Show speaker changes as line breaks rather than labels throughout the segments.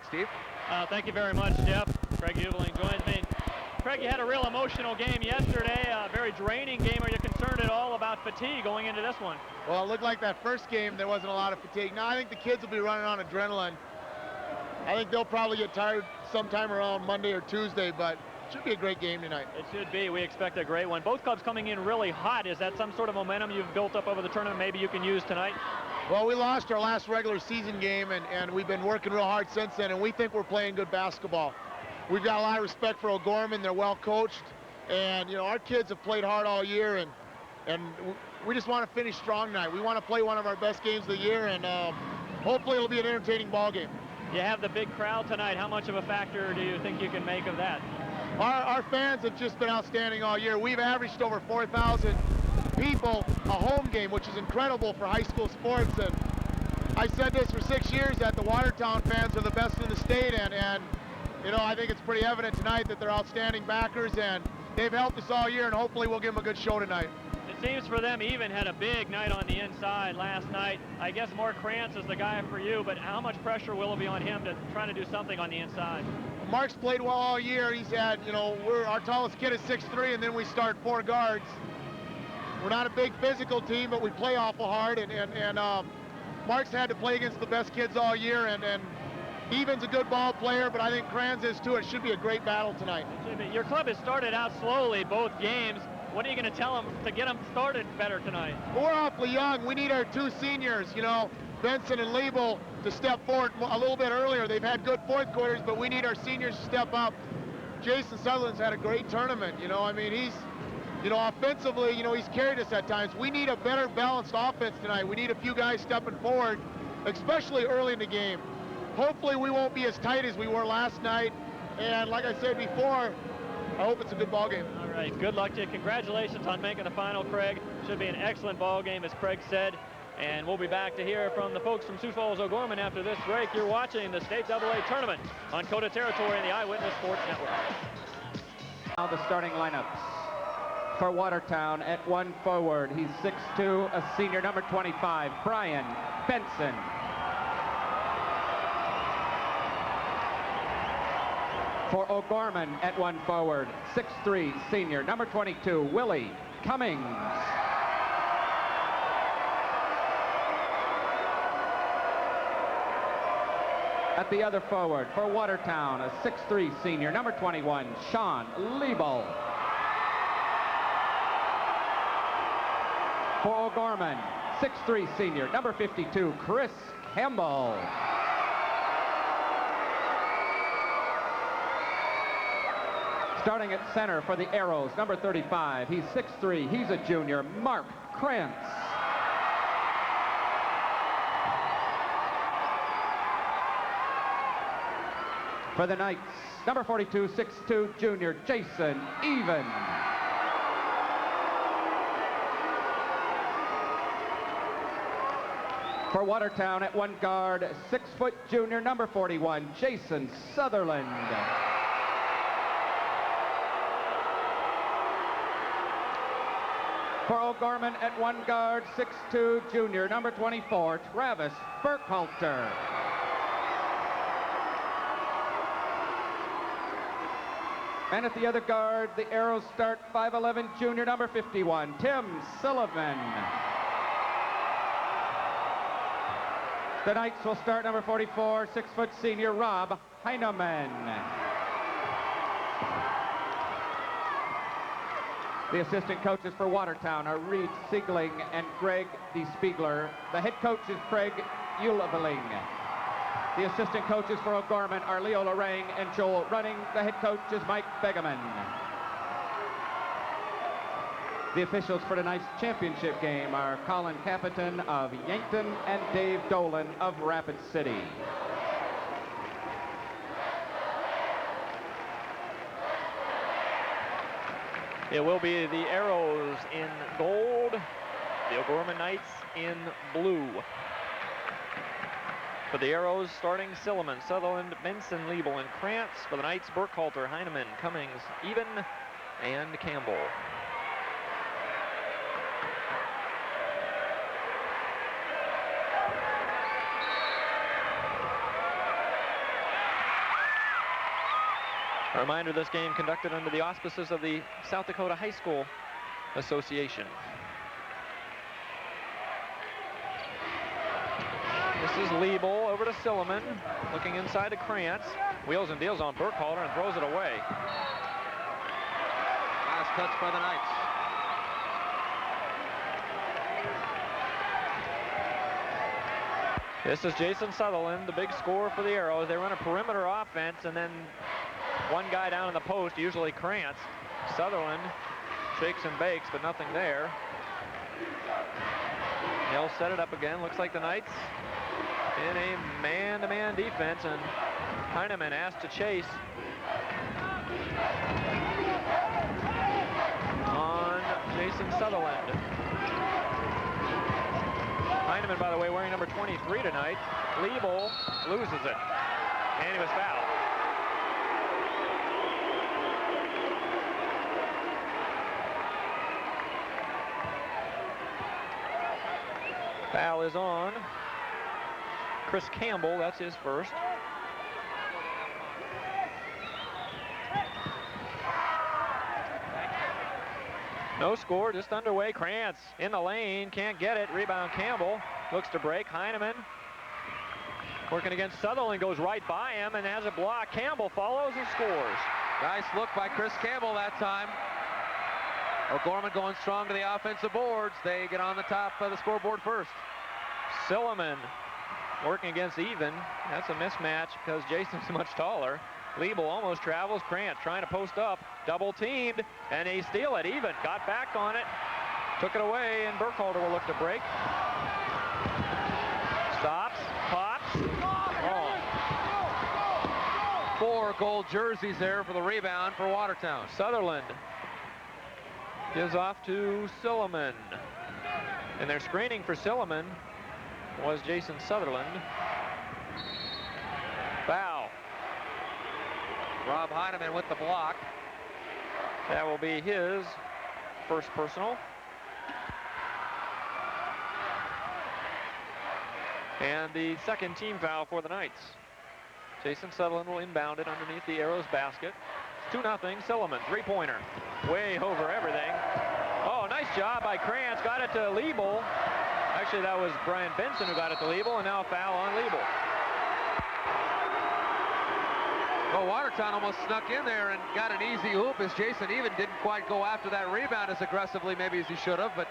back. Steve?
Thank you very much, Jeff. Craig Uebling joins me. Craig, you had a real emotional game yesterday, a very draining game. Are you concerned at all about fatigue going into this one?
Well, it looked like that first game there wasn't a lot of fatigue. Now I think the kids will be running on adrenaline. I think they'll probably get tired sometime around Monday or Tuesday, but it should be a great game tonight.
It should be. We expect a great one. Both clubs coming in really hot. Is that some sort of momentum you've built up over the tournament maybe you can use tonight?
Well, we lost our last regular season game, and we've been working real hard since then, and we think we're playing good basketball. We've got a lot of respect for O'Gorman. They're well coached, and you know our kids have played hard all year, and we just want to finish strong tonight. We want to play one of our best games of the year, and hopefully it'll be an entertaining ball game.
You have the big crowd tonight. How much of a factor do you think you can make of that?
Our fans have just been outstanding all year. We've averaged over 4,000 people a home game, which is incredible for high school sports. And I said this for 6 years that the Watertown fans are the best in the state, and you know I think it's pretty evident tonight that they're outstanding backers, and they've helped us all year, and hopefully we'll give them a good show tonight.
It seems for them even had a big night on the inside last night. I guess Mark Krantz is the guy for you, but how much pressure will it be on him to try to do something on the inside?
Mark's played well all year. He's had, you know, our tallest kid is 6'3", and then we start 4 guards. We're not a big physical team, but we play awful hard, and Mark's had to play against the best kids all year, and Evan's a good ball player, but I think Krantz is too. It should be a great battle tonight.
Your club has started out slowly both games. What are you going to tell them to get them started better tonight?
We're awfully young. We need our 2 seniors, you know, Benson and Liebel, to step forward a little bit earlier. They've had good fourth quarters, but we need our seniors to step up. Jason Sutherland's had a great tournament. You know, I mean, he's, you know, offensively, you know, he's carried us at times. We need a better balanced offense tonight. We need a few guys stepping forward, especially early in the game. Hopefully we won't be as tight as we were last night. And like I said before, I hope it's a good ball game.
All right, good luck to you. Congratulations on making the final, Craig. Should be an excellent ball game, as Craig said. And we'll be back to hear from the folks from Sioux Falls O'Gorman after this break. You're watching the State AA Tournament on Coda Territory and the Eyewitness Sports Network.
Now the starting lineups for Watertown. At 1 forward, he's 6'2", a senior, number 25, Brian Benson. For O'Gorman at 1 forward, 6'3", senior, number 22, Willie Cummings. At the other forward, for Watertown, a 6'3", senior, number 21, Sean Liebel. For O'Gorman, 6'3", senior, number 52, Chris Campbell. Starting at center for the Arrows, number 35, he's 6'3", he's a junior, Mark Krantz. For the Knights, number 42, 6'2", junior, Jason Even. For Watertown at 1 guard, 6' junior, number 41, Jason Sutherland. For O'Gorman at 1 guard, 6'2", junior, number 24, Travis Burkhalter. And at the other guard, the Arrows start 5'11", junior, number 51, Tim Sullivan. The Knights will start number 44, 6' senior, Rob Heineman. The assistant coaches for Watertown are Reed Siegling and Greg DeSpiegler. The head coach is Craig Uleveling. The assistant coaches for O'Gorman are Leo Lorang and Joel Running. The head coach is Mike Begeman. The officials for tonight's championship game are Colin Capitan of Yankton and Dave Dolan of Rapid City.
It will be the Arrows in gold, the O'Gorman Knights in blue. For the Arrows, starting Silliman, Sutherland, Benson, Liebel, and Krantz. For the Knights, Burkhalter, Heineman, Cummings, Even, and Campbell. A reminder, this game conducted under the auspices of the South Dakota High School Association. This is Liebel over to Silliman, looking inside to Krantz. Wheels and deals on Burkhalter and throws it away.
Last touch by the Knights.
This is Jason Sutherland, the big scorer for the Arrows. They run a perimeter offense and then one guy down in the post, usually Krantz. Sutherland shakes and bakes, but nothing there. They'll set it up again. Looks like the Knights in a man-to-man defense, and Heineman asked to chase on Jason Sutherland. Heineman, by the way, wearing number 23 tonight. Liebel loses it, and he was fouled. Foul is on Chris Campbell. That's his first. No score, just underway. Krantz in the lane, can't get it. Rebound Campbell, looks to break. Heineman working against Sutherland, goes right by him and has a block. Campbell follows and scores.
Nice look by Chris Campbell that time. O'Gorman going strong to the offensive boards. They get on the top of the scoreboard first.
Silliman working against Even. That's a mismatch because Jason's much taller. Liebel almost travels. Krantz trying to post up. Double teamed, and they steal it. Even got back on it. Took it away, and Burkhalter will look to break. Stops, pops. Wrong.
4 gold jerseys there for the rebound for Watertown.
Sutherland gives off to Silliman. And their screening for Silliman was Jason Sutherland. Foul.
Rob Heineman with the block.
That will be his first personal. And the second team foul for the Knights. Jason Sutherland will inbound it underneath the Arrows basket. 2-0, Silliman, three-pointer. Way over everything. Oh, nice job by Krantz. Got it to Liebel. Actually, that was Brian Benson who got it to Liebel, and now a foul on Liebel.
Well, Watertown almost snuck in there and got an easy hoop as Jason Even didn't quite go after that rebound as aggressively maybe as he should have, but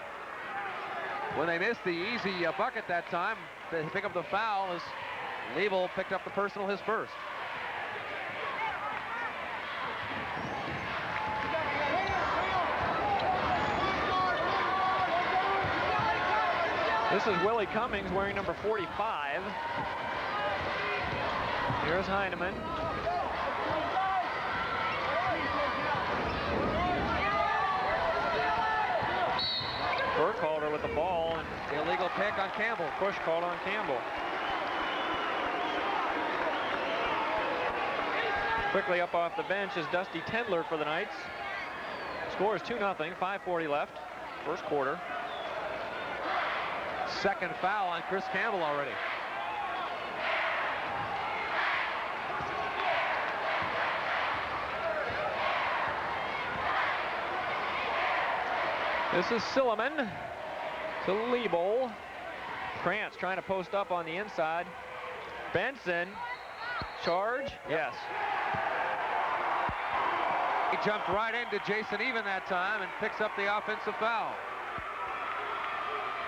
when they missed the easy bucket that time, they pick up the foul as Liebel picked up the personal, his first.
This is Willie Cummings wearing number 45. Here's Heineman. Burkhalter with the ball, and
the illegal pick on Campbell.
Push called on Campbell. Quickly up off the bench is Dusty Tendler for the Knights. Score is 2-0, 5:40 left, first quarter.
Second foul on Chris Campbell already.
This is Silliman to Liebel. Krantz trying to post up on the inside. Benson, charge, yes.
He jumped right into Jason Even that time and picks up the offensive foul.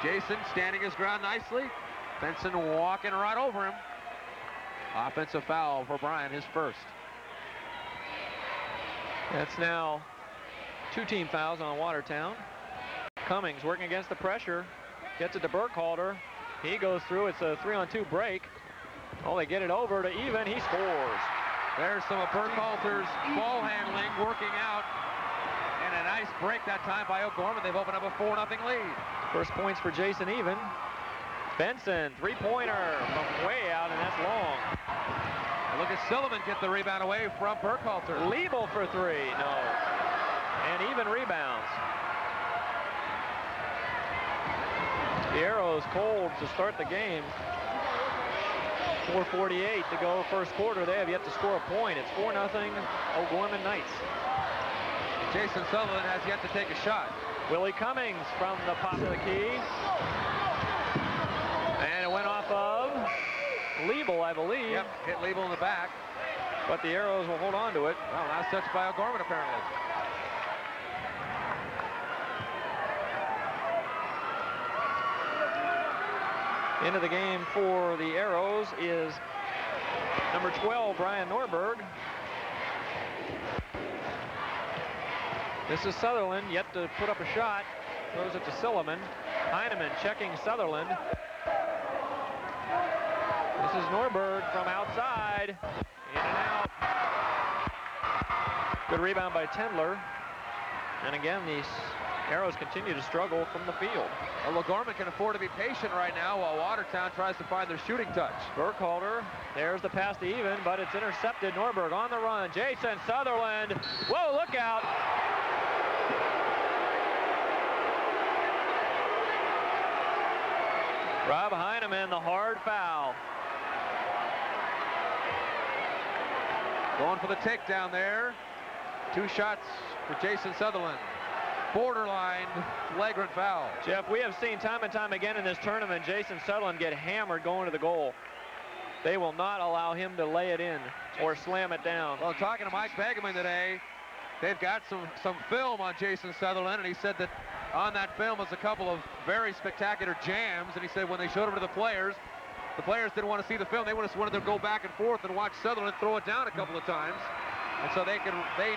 Jason standing his ground nicely. Benson walking right over him. Offensive foul for Brian, his first.
That's now 2 team fouls on Watertown. Cummings working against the pressure. Gets it to Burkhalter. He goes through. It's a 3-on-2 break. Oh, they get it over to Even. He scores.
There's some of Burkhalter's ball handling working out. And a nice break that time by O'Gorman. They've opened up a 4-0 lead.
First points for Jason Even. Benson, three-pointer from way out, and that's long.
And look at Silliman get the rebound away from Burkhalter.
Liebel for 3, no. And Even rebounds. The Arrows cold to start the game. 4:48 to go first quarter. They have yet to score a point. It's 4-0 O'Gorman Knights.
Jason Sutherland has yet to take a shot.
Willie Cummings from the top of the key. And it went off of Liebel, I believe.
Yep, hit Liebel in the back.
But the Arrows will hold on to it.
Well, last touch by O'Gorman, apparently.
Into the game for the Arrows is number 12, Brian Norberg. This is Sutherland, yet to put up a shot. Throws it to Silliman. Heineman checking Sutherland. This is Norberg from outside. In and out. Good rebound by Tendler. And again, these Arrows continue to struggle from the field.
Well, O'Gorman can afford to be patient right now while Watertown tries to find their shooting touch.
Burkhalter, there's the pass to Even, but it's intercepted. Norberg on the run. Jason Sutherland. Whoa, look out. Rob Heineman, the hard foul.
Going for the takedown there. 2 shots for Jason Sutherland. Borderline flagrant foul.
Jeff, we have seen time and time again in this tournament Jason Sutherland get hammered going to the goal. They will not allow him to lay it in or slam it down.
Well, talking to Mike Begeman today, they've got some film on Jason Sutherland, and he said that on that film was a couple of very spectacular jams, and he said when they showed them to the players didn't want to see the film. They just wanted to go back and forth and watch Sutherland throw it down a couple of times. And so they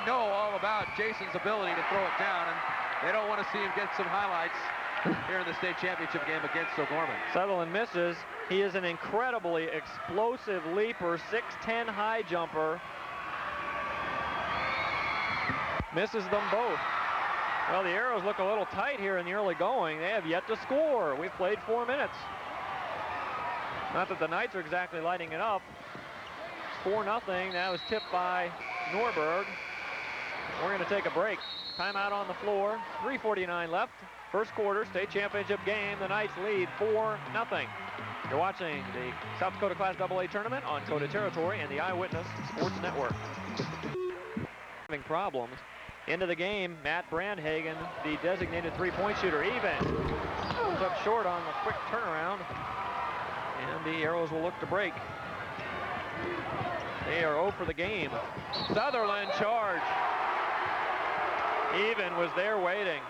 know all about Jason's ability to throw it down, and they don't want to see him get some highlights here in the state championship game against O'Gorman.
Sutherland misses. He is an incredibly explosive leaper, 6'10" high jumper. Misses them both. Well, the Arrows look a little tight here in the early going. They have yet to score. We've played 4 minutes. Not that the Knights are exactly lighting it up. It's 4-0. That was tipped by Norberg. We're going to take a break. Timeout on the floor. 3:49 left. First quarter, state championship game. The Knights lead 4-0. You're watching the South Dakota Class AA tournament on Coda Territory and the Eyewitness Sports Network. Having problems. Into the game, Matt Brandhagen, the designated three-point shooter. Even comes up short on the quick turnaround. And the Arrows will look to break. They are 0 for the game. Sutherland charge. Even was there waiting.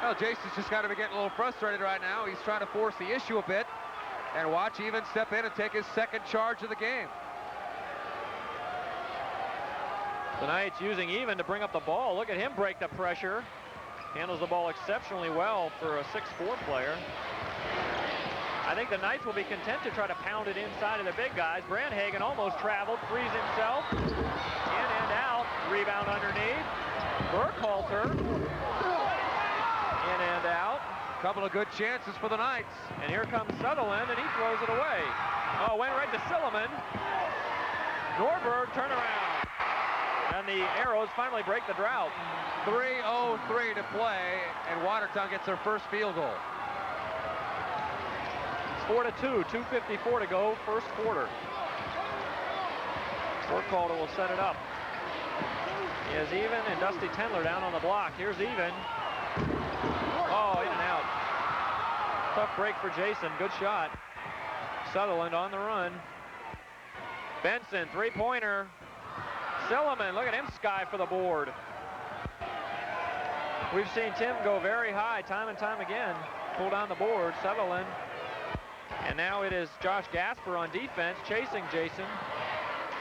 Well, Jason's just got to be getting a little frustrated right now. He's trying to force the issue a bit. And watch Even step in and take his second charge of the game.
The Knights using Even to bring up the ball. Look at him break the pressure. Handles the ball exceptionally well for a 6'4" player. I think the Knights will be content to try to pound it inside of the big guys. Brandhagen almost traveled, frees himself. In and out. Rebound underneath. Burkhalter. In and out.
Couple of good chances for the Knights.
And here comes Sutherland, and he throws it away. Oh, went right to Silliman. Norberg turnaround. And the Arrows finally break the drought.
3:03 to play, and Watertown gets their first field goal.
It's 4-2, 2:54 to go, first quarter. Burkhalter will set it up. He has Even and Dusty Tendler down on the block. Here's Even. Oh, in and out. Tough break for Jason. Good shot. Sutherland on the run. Benson, three-pointer. Silliman, look at him sky for the board. We've seen Tim go very high time and time again. Pull down the board, Sutherland. And now it is Josh Gasper on defense, chasing Jason.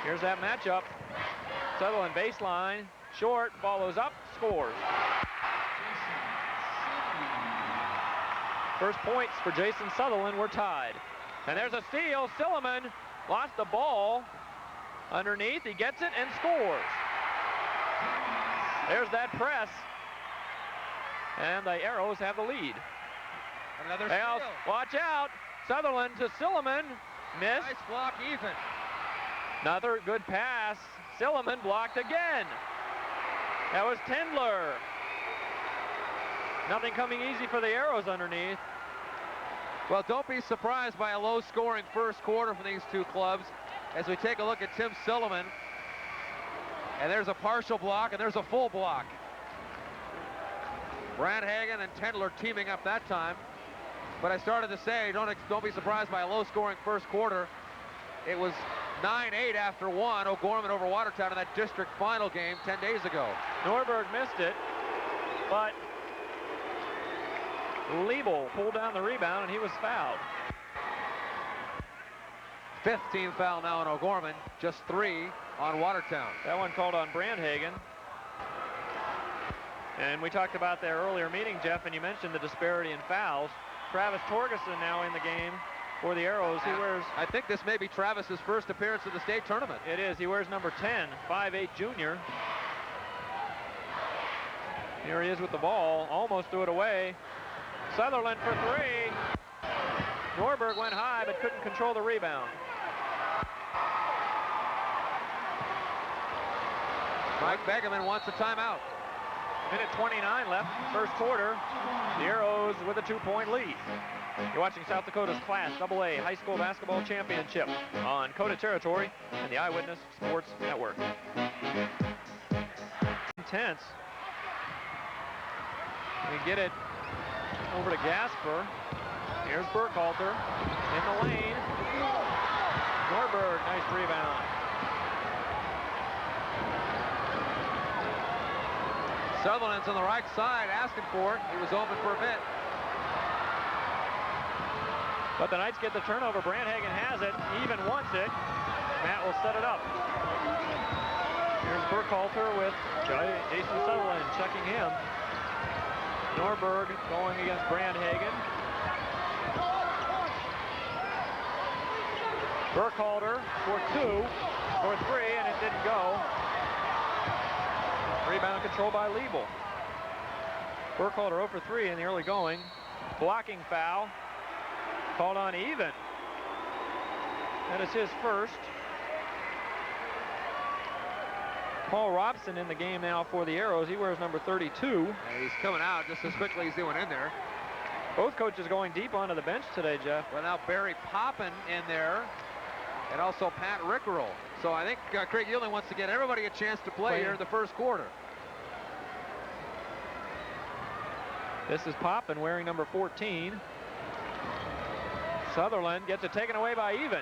Here's that matchup. Sutherland baseline, short, follows up, scores. First points for Jason Sutherland, we're tied. And there's a steal, Silliman lost the ball. Underneath, he gets it and scores. There's that press. And the Arrows have the lead.
Another steal.
Watch out. Sutherland to Silliman. Miss.
Nice block, Even.
Another good pass. Silliman blocked again. That was Tendler. Nothing coming easy for the Arrows underneath.
Well, don't be surprised by a low-scoring first quarter from these two clubs as we take a look at Tim Silliman. And there's a partial block, and there's a full block. Brandhagen and Tendler teaming up that time. But I started to say, don't be surprised by a low-scoring first quarter. It was 9-8 after one, O'Gorman over Watertown in that district final game 10 days ago.
Norberg missed it, but Liebel pulled down the rebound, and he was fouled.
15th foul now on O'Gorman, just 3 on Watertown.
That one called on Brandhagen. And we talked about their earlier meeting, Jeff, and you mentioned the disparity in fouls. Travis Torgerson now in the game for the Arrows. He wears...
I think this may be Travis's first appearance of the state tournament.
It is. He wears number 10, 5'8" junior. Here he is with the ball. Almost threw it away. Sutherland for 3. Norberg went high but couldn't control the rebound.
Mike Begeman wants a timeout.
Minute 29 left, first quarter. The Arrows with a 2-point lead. You're watching South Dakota's Class AA High School Basketball Championship on Coda Territory and the Eyewitness Sports Network. Intense. We get it over to Gasper. Here's Burkhalter in the lane. Norberg, nice rebound.
Sutherland's on the right side asking for it. He was open for a bit.
But the Knights get the turnover. Brandhagen has it. Even wants it. Matt will set it up. Here's Burkhalter with Jason Sutherland checking him. Norberg going against Brandhagen. Burkhalter for 2, for 3, and it didn't go. Rebound controlled by Liebel. Burkhalter 0 for 3 in the early going. Blocking foul. Called on Even. That is his first. Paul Robson in the game now for the Arrows. He wears number 32.
And he's coming out just as quickly as he went in there.
Both coaches going deep onto the bench today, Jeff.
Well, now Barry Poppin in there, and also Pat Rickerell. So I think Craig Ewing wants to get everybody a chance to play here in the first quarter.
This is Poppin wearing number 14. Sutherland gets it taken away by Even.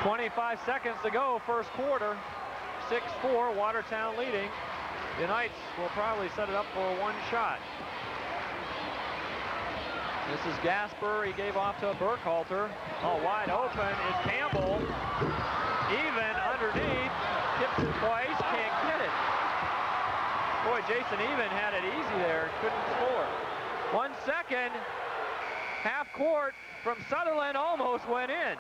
25 seconds to go, first quarter. 6-4, Watertown leading. The Knights will probably set it up for a one shot. This is Gasper. He gave off to Burkhalter. Oh, wide open is Campbell. Even underneath. Tips it twice. Can't get it. Boy, Jason Even had it easy there. Couldn't score. 1 second. Half court from Sutherland almost went in.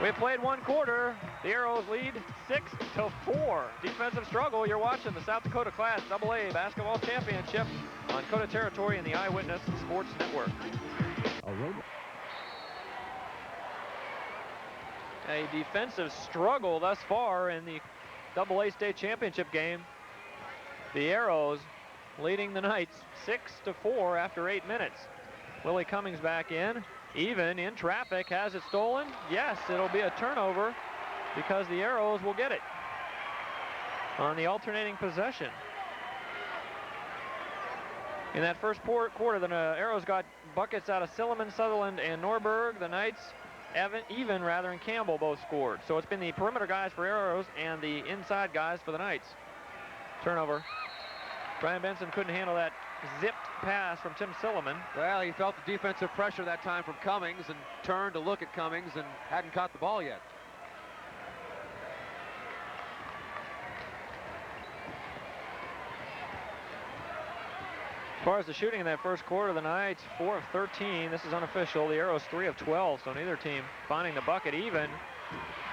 We've played one quarter. The Arrows lead 6-4. Defensive struggle. You're watching the South Dakota Class AA Basketball Championship on Coda Territory and the Eyewitness Sports Network. A defensive struggle thus far in the AA State Championship game. The Arrows leading the Knights 6-4 after 8 minutes. Willie Cummings back in. Even in traffic, has it stolen? Yes, it'll be a turnover because the Arrows will get it on the alternating possession. In that first quarter, the Arrows got buckets out of Silliman, Sutherland, and Norberg. The Knights, Even and Campbell both scored. So it's been the perimeter guys for Arrows and the inside guys for the Knights. Turnover. Brian Benson couldn't handle that zipped pass from Tim Silliman.
Well, he felt the defensive pressure that time from Cummings and turned to look at Cummings and hadn't caught the ball yet.
As far as the shooting in that first quarter, the Knights 4 of 13. This is unofficial. The Arrows 3 of 12, so neither team finding the bucket. Even.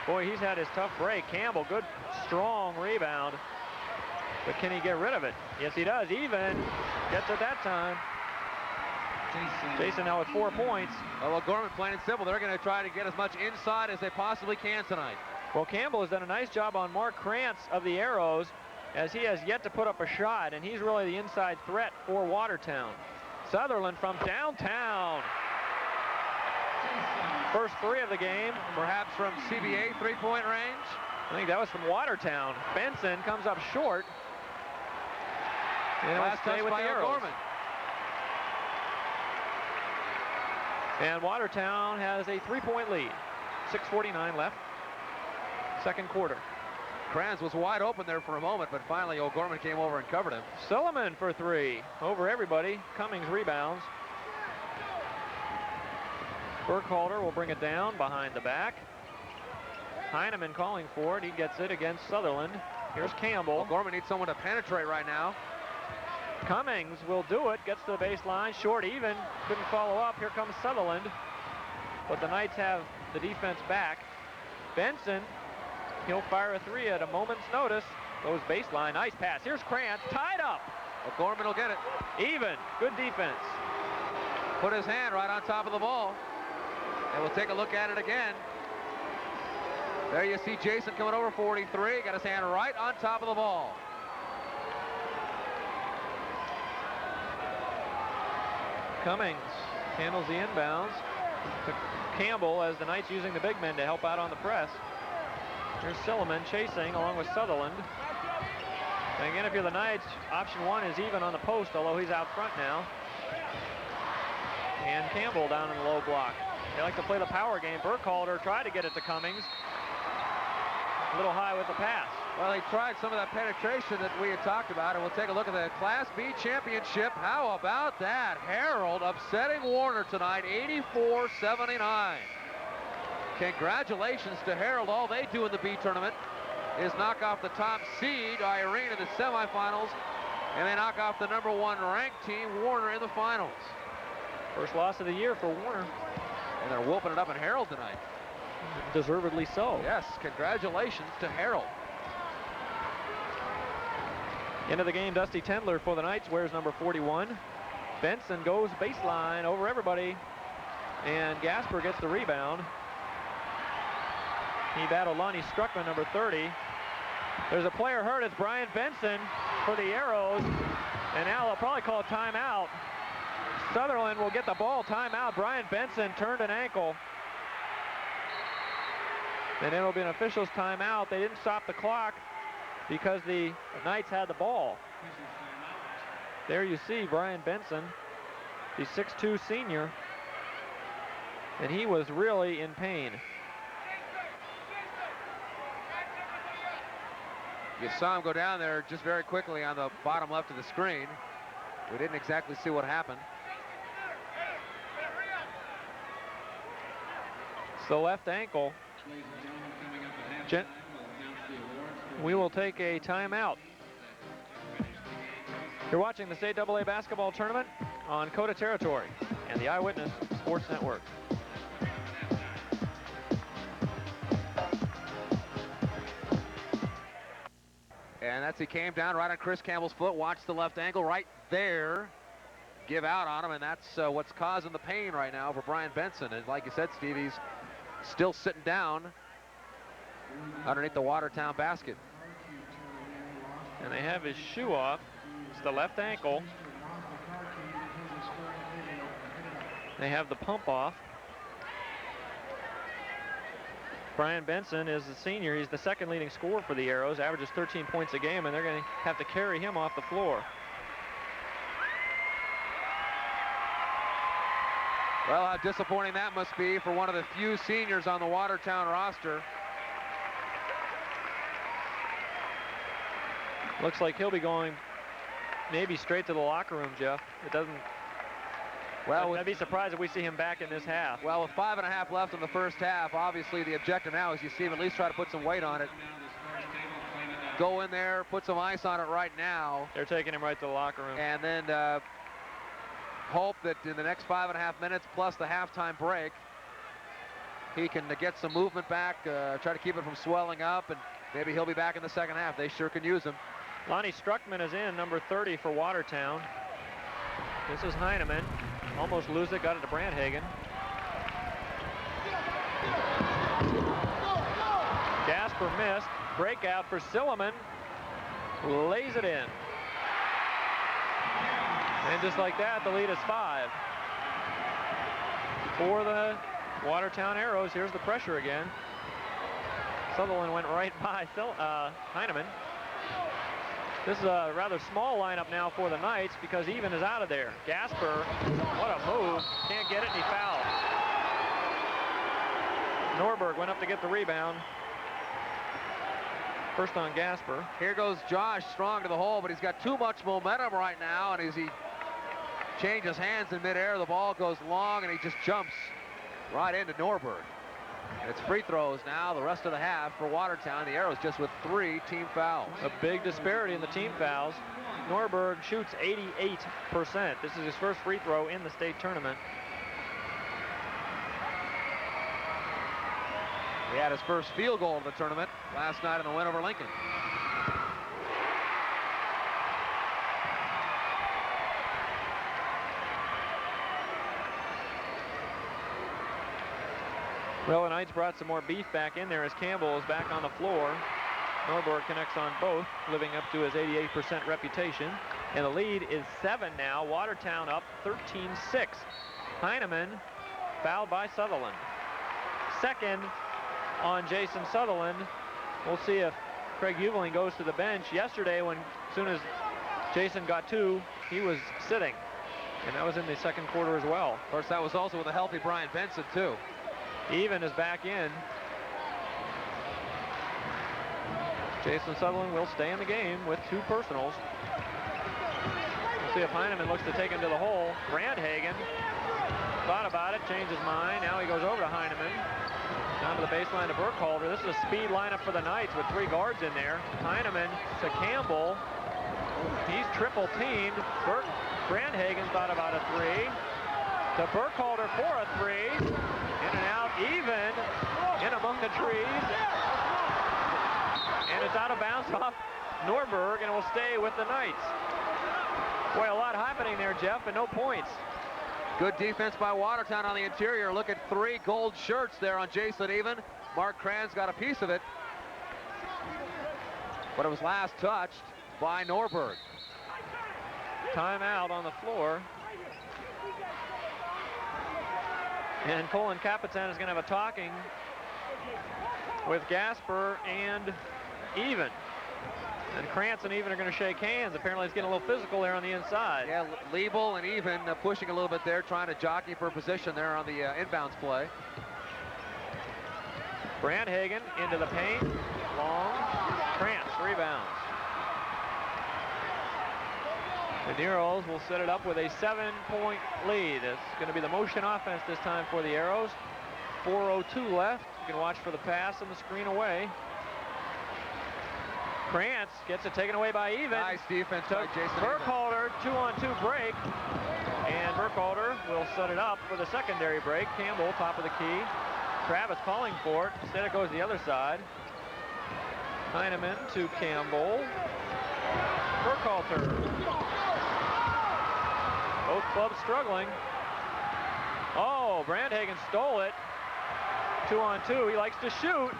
Boy, he's had his tough break. Campbell, good, strong rebound. But can he get rid of it? Yes, he does. Even gets it that time. Jason now with 4 points.
Well, O'Gorman, plain and simple, they're going to try to get as much inside as they possibly can tonight.
Well, Campbell has done a nice job on Mark Krantz of the Arrows. as he has yet to put up a shot, and he's really the inside threat for Watertown. Sutherland from downtown. First three of the game.
Perhaps from CBA three-point range.
I think that was from Watertown. Benson comes up short. And
Last touch
with
by
the
O'Gorman.
And Watertown has a 3-point lead. 6:49 left. Second quarter.
Kranz was wide open there for a moment, but finally O'Gorman came over and covered him.
Silliman for three. Over everybody. Cummings rebounds. Burkhalter will bring it down behind the back. Heineman calling for it. He gets it against Sutherland. Here's Campbell.
O'Gorman needs someone to penetrate right now.
Cummings will do it. Gets to the baseline. Short even. Couldn't follow up. Here comes Sutherland. But the Knights have the defense back. Benson, he'll fire a three at a moment's notice. Goes baseline. Nice pass. Here's Krantz. Tied up.
O'Gorman will get it.
Even. Good defense.
Put his hand right on top of the ball. And we'll take a look at it again. There you see Jason coming over 43. Got his hand right on top of the ball.
Cummings handles the inbounds to Campbell as the Knights using the big men to help out on the press. Here's Silliman chasing along with Sutherland. And again, if you're the Knights, option one is even on the post, although he's out front now. And Campbell down in the low block. They like to play the power game. Burkhalter tried to get it to Cummings. A little high with the pass.
Well, he tried some of that penetration that we had talked about, and we'll take a look at the Class B championship. How about that? Harold upsetting Warner tonight, 84-79. Congratulations to Harold. All they do in the B tournament is knock off the top seed, Irene, in the semifinals, and they knock off the #1 ranked team, Warner, in the finals.
First loss of the year for Warner.
And they're whooping it up in Harold tonight.
Deservedly so.
Yes, congratulations to Harold.
Into the game, Dusty Tendler for the Knights wears number 41. Benson goes baseline over everybody, and Gasper gets the rebound. He battled Lonnie Struckman, number 30. There's a player hurt. It's Brian Benson for the Arrows, and now they'll probably call a timeout. Sutherland will get the ball. Timeout. Brian Benson turned an ankle. And it'll be an official's timeout. They didn't stop the clock because the Knights had the ball. There you see Brian Benson, the 6'2" senior. And he was really in pain.
You saw him go down there just very quickly on the bottom left of the screen. We didn't exactly see what happened.
So left ankle. We will take a timeout. You're watching the State AA basketball tournament on Coda Territory and the Eyewitness Sports Network.
And that's, he came down right on Chris Campbell's foot, watched the left ankle right there, give out on him, and that's what's causing the pain right now for Brian Benson. And like you said, Steve, he's still sitting down underneath the Watertown basket.
And they have his shoe off. It's the left ankle. They have the pump off. Brian Benson is the senior. He's the second leading scorer for the Arrows, averages 13 points a game, and they're going to have to carry him off the floor.
Well, how disappointing that must be for one of the few seniors on the Watertown roster.
Looks like he'll be going maybe straight to the locker room, Jeff. It doesn't... Well, I'd be surprised if we see him back in this half.
Well, with 5.5 left in the first half, obviously the objective now is you see him at least try to put some weight on it. Go in there, put some ice on it right now.
They're taking him right to the locker room.
And then hope that in the next 5.5 minutes plus the halftime break, he can get some movement back, try to keep it from swelling up, and maybe he'll be back in the second half. They sure can use him.
Lonnie Struckman is in, number 30 for Watertown. This is Heineman. Almost lose it, got it to Brandhagen. Gasper missed. Breakout for Silliman. lays it in. And just like that, the lead is 5. For the Watertown Arrows, here's the pressure again. Sutherland went right by Heineman. This is a rather small lineup now for the Knights because Even is out of there. Gasper, what a move. Can't get it, and he fouled. Norberg went up to get the rebound. First on Gasper.
Here goes Josh Strong to the hole, but he's got too much momentum right now, and as he changes hands in midair, the ball goes long, and he just jumps right into Norberg. And it's free throws now the rest of the half for Watertown. The Arrows just with 3 team fouls.
A big disparity in the team fouls. Norberg shoots 88%. This is his first free throw in the state tournament.
He had his first field goal of the tournament last night in the win over Lincoln.
Well, the Knights brought some more beef back in there as Campbell is back on the floor. Norberg connects on both, living up to his 88% reputation. And the lead is 7 now. Watertown up 13-6. Heineman fouled by Sutherland. Second on Jason Sutherland. We'll see if Craig Uveling goes to the bench. Yesterday, as soon as Jason got 2, he was sitting. And that was in the second quarter as well.
Of course, that was also with a healthy Brian Benson, too.
Even is back in. Jason Sutherland will stay in the game with 2 personals. We'll see if Heineman looks to take him to the hole. Brandhagen thought about it, changed his mind. Now he goes over to Heineman. Down to the baseline to Burkhalter. This is a speed lineup for the Knights with 3 guards in there. Heineman to Campbell. He's triple teamed. Brandhagen thought about a 3. To Burkhalter for a 3. In and out, Even in among the trees. And it's out of bounds off Norberg, and it will stay with the Knights. Boy, a lot happening there, Jeff, and no points.
Good defense by Watertown on the interior. Look at 3 gold shirts there on Jason Even. Mark Kranz got a piece of it. But it was last touched by Norberg.
Timeout on the floor. And Colin Capitan is going to have a talking with Gasper and Even. And Krantz and Even are going to shake hands. Apparently it's getting a little physical there on the inside.
Yeah, Liebel and Even pushing a little bit there, trying to jockey for position there on the inbounds play.
Brandhagen into the paint. Long. Krantz rebounds. The Arrows will set it up with a 7-point lead. It's going to be the motion offense this time for the Arrows. 4:02 left. You can watch for the pass and the screen away. Krantz gets it taken away by Even.
Nice defense by Jason
Burkhalter, 2-on-2 break. And Burkhalter will set it up for the secondary break. Campbell, top of the key. Travis calling for it. Instead it goes the other side. Heineman to Campbell. Burkhalter. Both clubs struggling. Oh, Brandhagen stole it. 2-on-2. He likes to shoot.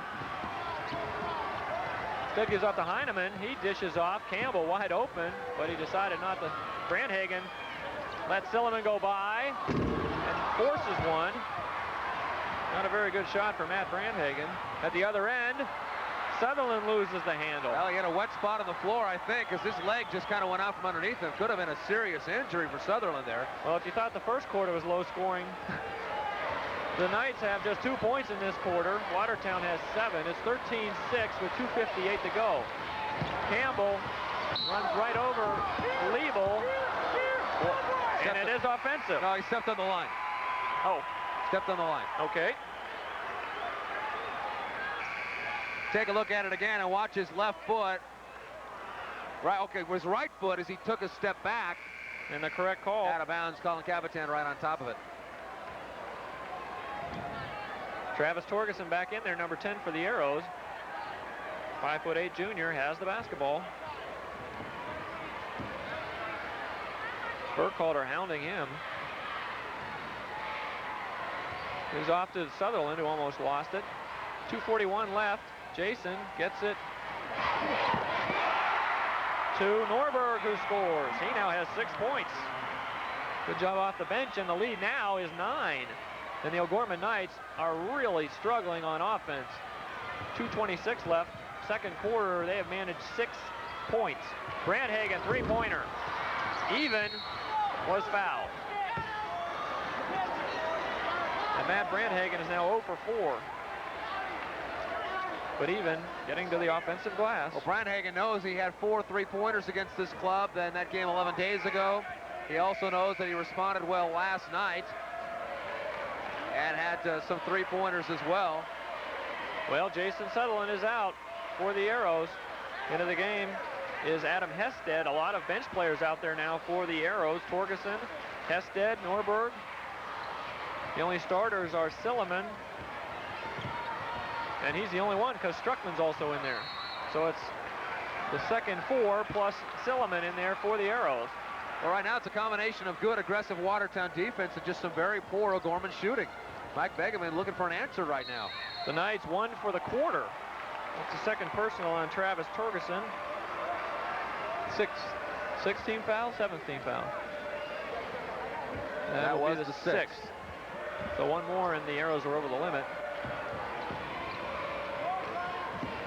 Instead gives off to Heineman. He dishes off. Campbell wide open, but he decided not to. Brandhagen lets Silliman go by and forces one. Not a very good shot for Matt Brandhagen. At the other end, Sutherland loses the handle.
Well, he had a wet spot on the floor, I think, because his leg just kind of went out from underneath him. Could have been a serious injury for Sutherland there.
Well, if you thought the first quarter was low scoring, the Knights have just 2 points in this quarter. Watertown has 7. It's 13-6 with 2:58 to go. Campbell runs right over Liebel, and it is offensive.
No, he stepped on the line.
Oh.
Stepped on the line.
Okay.
Take a look at it again and watch his left foot. Right, okay, it was right foot as he took a step back.
And the correct call.
Out of bounds, Colin Capitan right on top of it.
Travis Torgerson back in there, number 10 for the Arrows. 5'8" junior has the basketball. Burkhalter hounding him. He's off to Sutherland, who almost lost it. 2:41 left. Jason gets it to Norberg, who scores. He now has 6 points. Good job off the bench, and the lead now is 9. And the O'Gorman Knights are really struggling on offense. 2:26 left. Second quarter, they have managed 6 points. Brandhagen, three-pointer. Even was fouled. And Matt Brandhagen is now 0 for 4. But even getting to the offensive glass.
Well, Brandhagen knows he had 4 3-pointers against this club in that game 11 days ago. He also knows that he responded well last night and had some 3-pointers as well.
Well, Jason Sutherland is out for the Arrows. Into the game is Adam Hested. A lot of bench players out there now for the Arrows. Torgerson, Hested, Norberg. The only starters are Silliman. And he's the only one because Struckman's also in there. So it's the second 4 plus Silliman in there for the Arrows.
Well, right now it's a combination of good, aggressive Watertown defense and just some very poor O'Gorman shooting. Mike Begeman looking for an answer right now.
The Knights 1 for the quarter. That's the second personal on Travis Torgerson. 16 foul, 17 foul.
That was the sixth.
So one more and the Arrows are over the limit.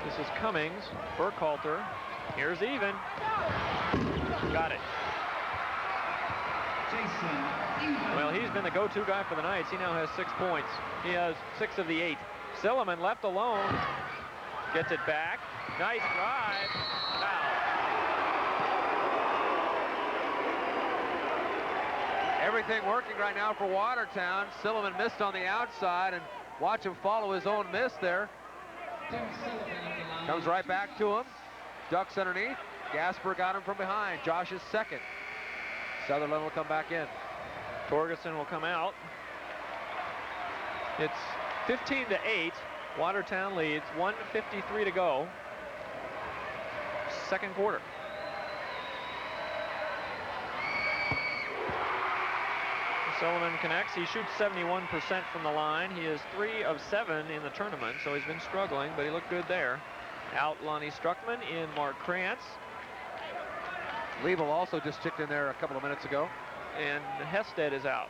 This is Cummings, Burkhalter. Here's even. Got it. Well, he's been the go-to guy for the Knights. He now has 6 points. He has 6 of the 8. Silliman left alone. Gets it back. Nice drive. Foul.
Everything working right now for Watertown. Silliman missed on the outside, and watch him follow his own miss there. Comes right back to him. Ducks underneath. Gasper got him from behind. Josh is second. Sutherland will come back in.
Torgerson will come out. It's 15-8. Watertown leads. 1:53 to go. Second quarter. Sullivan connects. He shoots 71% from the line. He is 3 of 7 in the tournament, so he's been struggling, but he looked good there. Out Lonnie Struckman, in Mark Krantz.
Liebel also just chipped in there a couple of minutes ago.
And Hested is out.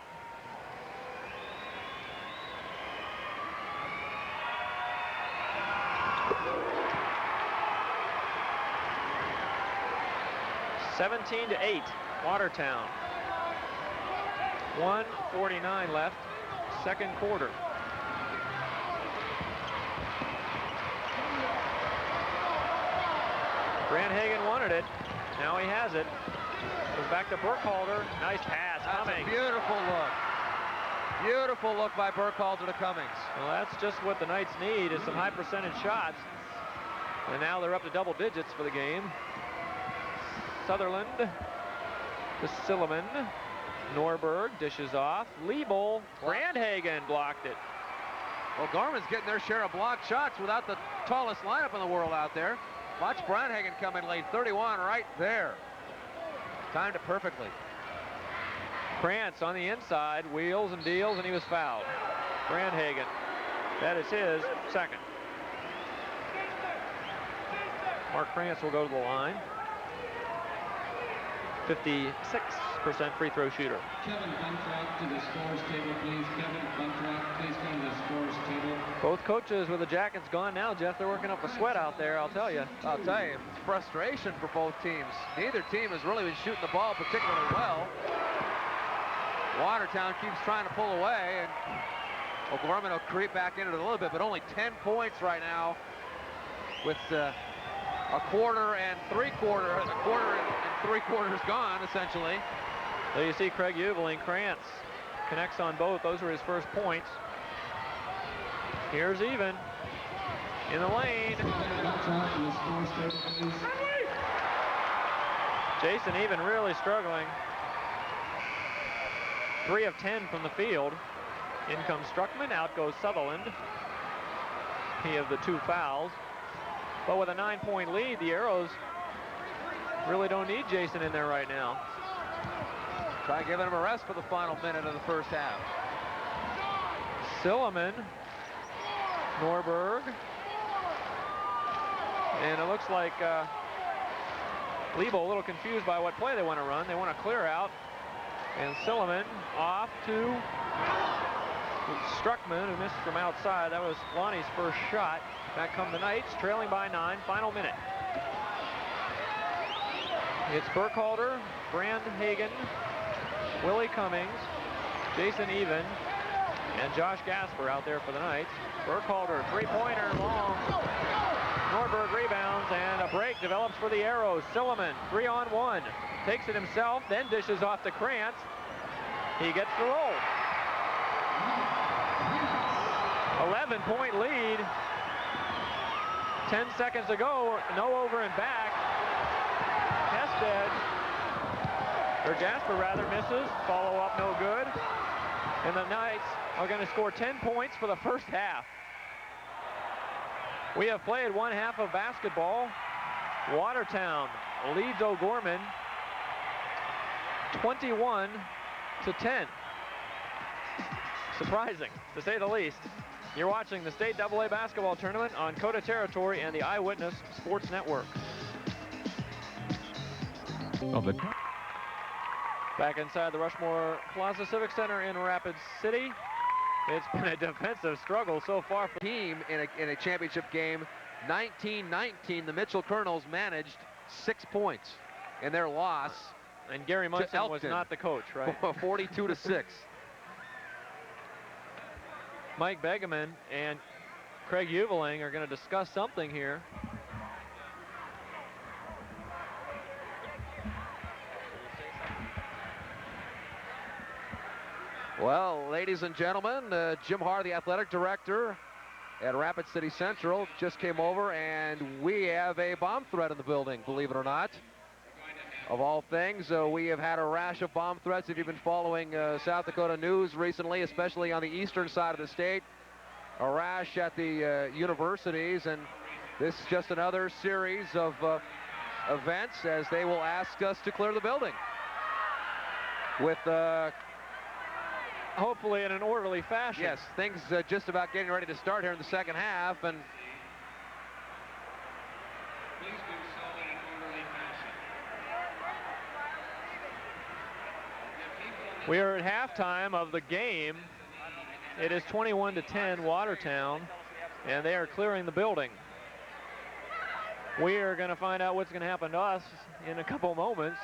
(17-8), Watertown. 1:49 left, second quarter. Brandhagen wanted it. Now he has it. Goes back to Burkhalter. Nice pass.
That's
Cummings.
a beautiful look. Beautiful look by Burkhalter to Cummings.
Well, that's just what the Knights need, is some high percentage shots. And now they're up to double digits for the game. Sutherland to Silliman. Norberg dishes off. Liebel. Brandhagen blocked it.
Well, Gorman's getting their share of blocked shots without the tallest lineup in the world out there. Watch Brandhagen come in late. 31 right there. Timed it perfectly.
Krantz on the inside, wheels and deals, and he was fouled. Brandhagen. That is his second. Mark Krantz will go to the line. 56% free throw shooter.
Kevin Buntrack to the scores table, please. Kevin Buntrack, please come to the scores table.
Both coaches with the jackets gone now, Jeff. They're working up a sweat out there, I'll tell you.
I'll tell you, it's frustration for both teams. Neither team has really been shooting the ball particularly well. Watertown keeps trying to pull away, and O'Gorman will creep back into it a little bit, but only 10 points right now with a quarter and three quarters gone, essentially.
So you see Craig Ubeling. Krantz connects on both. Those were his first points. Here's even in the lane. Jason Even really struggling. 3 of 10 from the field. In comes Struckman, out goes Sutherland. He of the 2 fouls. But with a 9-point lead, the Arrows really don't need Jason in there right now.
Try giving him a rest for the final minute of the first half.
Silliman, Norberg, and it looks like Lebo a little confused by what play they want to run. They want to clear out. And Silliman off to Struckman, who missed from outside. That was Lonnie's first shot. Back come the Knights, trailing by 9, final minute. It's Burkhalter, Brand Hagen, Willie Cummings, Jason Even, and Josh Gasper out there for the Knights. Burkhalter, three-pointer, long. Norberg rebounds, and a break develops for the Arrows. Silliman, 3-on-1. Takes it himself, then dishes off to Krantz. He gets the roll. 11-point lead. 10 seconds to go. No over and back. Hested, or Jasper rather, misses. Follow up no good. And the Knights are going to score 10 points for the first half. We have played one half of basketball. Watertown leads O'Gorman 21-10. Surprising, to say the least. You're watching the State AA Basketball Tournament on Coda Territory and the Eyewitness Sports Network. Back inside the Rushmore Plaza Civic Center in Rapid City. It's been a defensive struggle so far for
the team in a championship game. 19-19, the Mitchell Colonels managed 6 points in their loss.
And Gary Munson was not the coach, right?
42-6.
Mike Begeman and Craig Uveling are going to discuss something here.
Well, ladies and gentlemen, Jim Har, the athletic director at Rapid City Central, just came over, and we have a bomb threat in the building, believe it or not. Of all things, we have had a rash of bomb threats. If you've been following South Dakota news recently, especially on the eastern side of the state, a rash at the universities, and this is just another series of events as they will ask us to clear the building with
hopefully in an orderly fashion.
Yes, things just about getting ready to start here in the second half, and
Please do so in an orderly fashion.
We are at halftime of the game. It is 21-10 Watertown, and they are clearing the building. We are going to find out what's going to happen to us in a couple moments.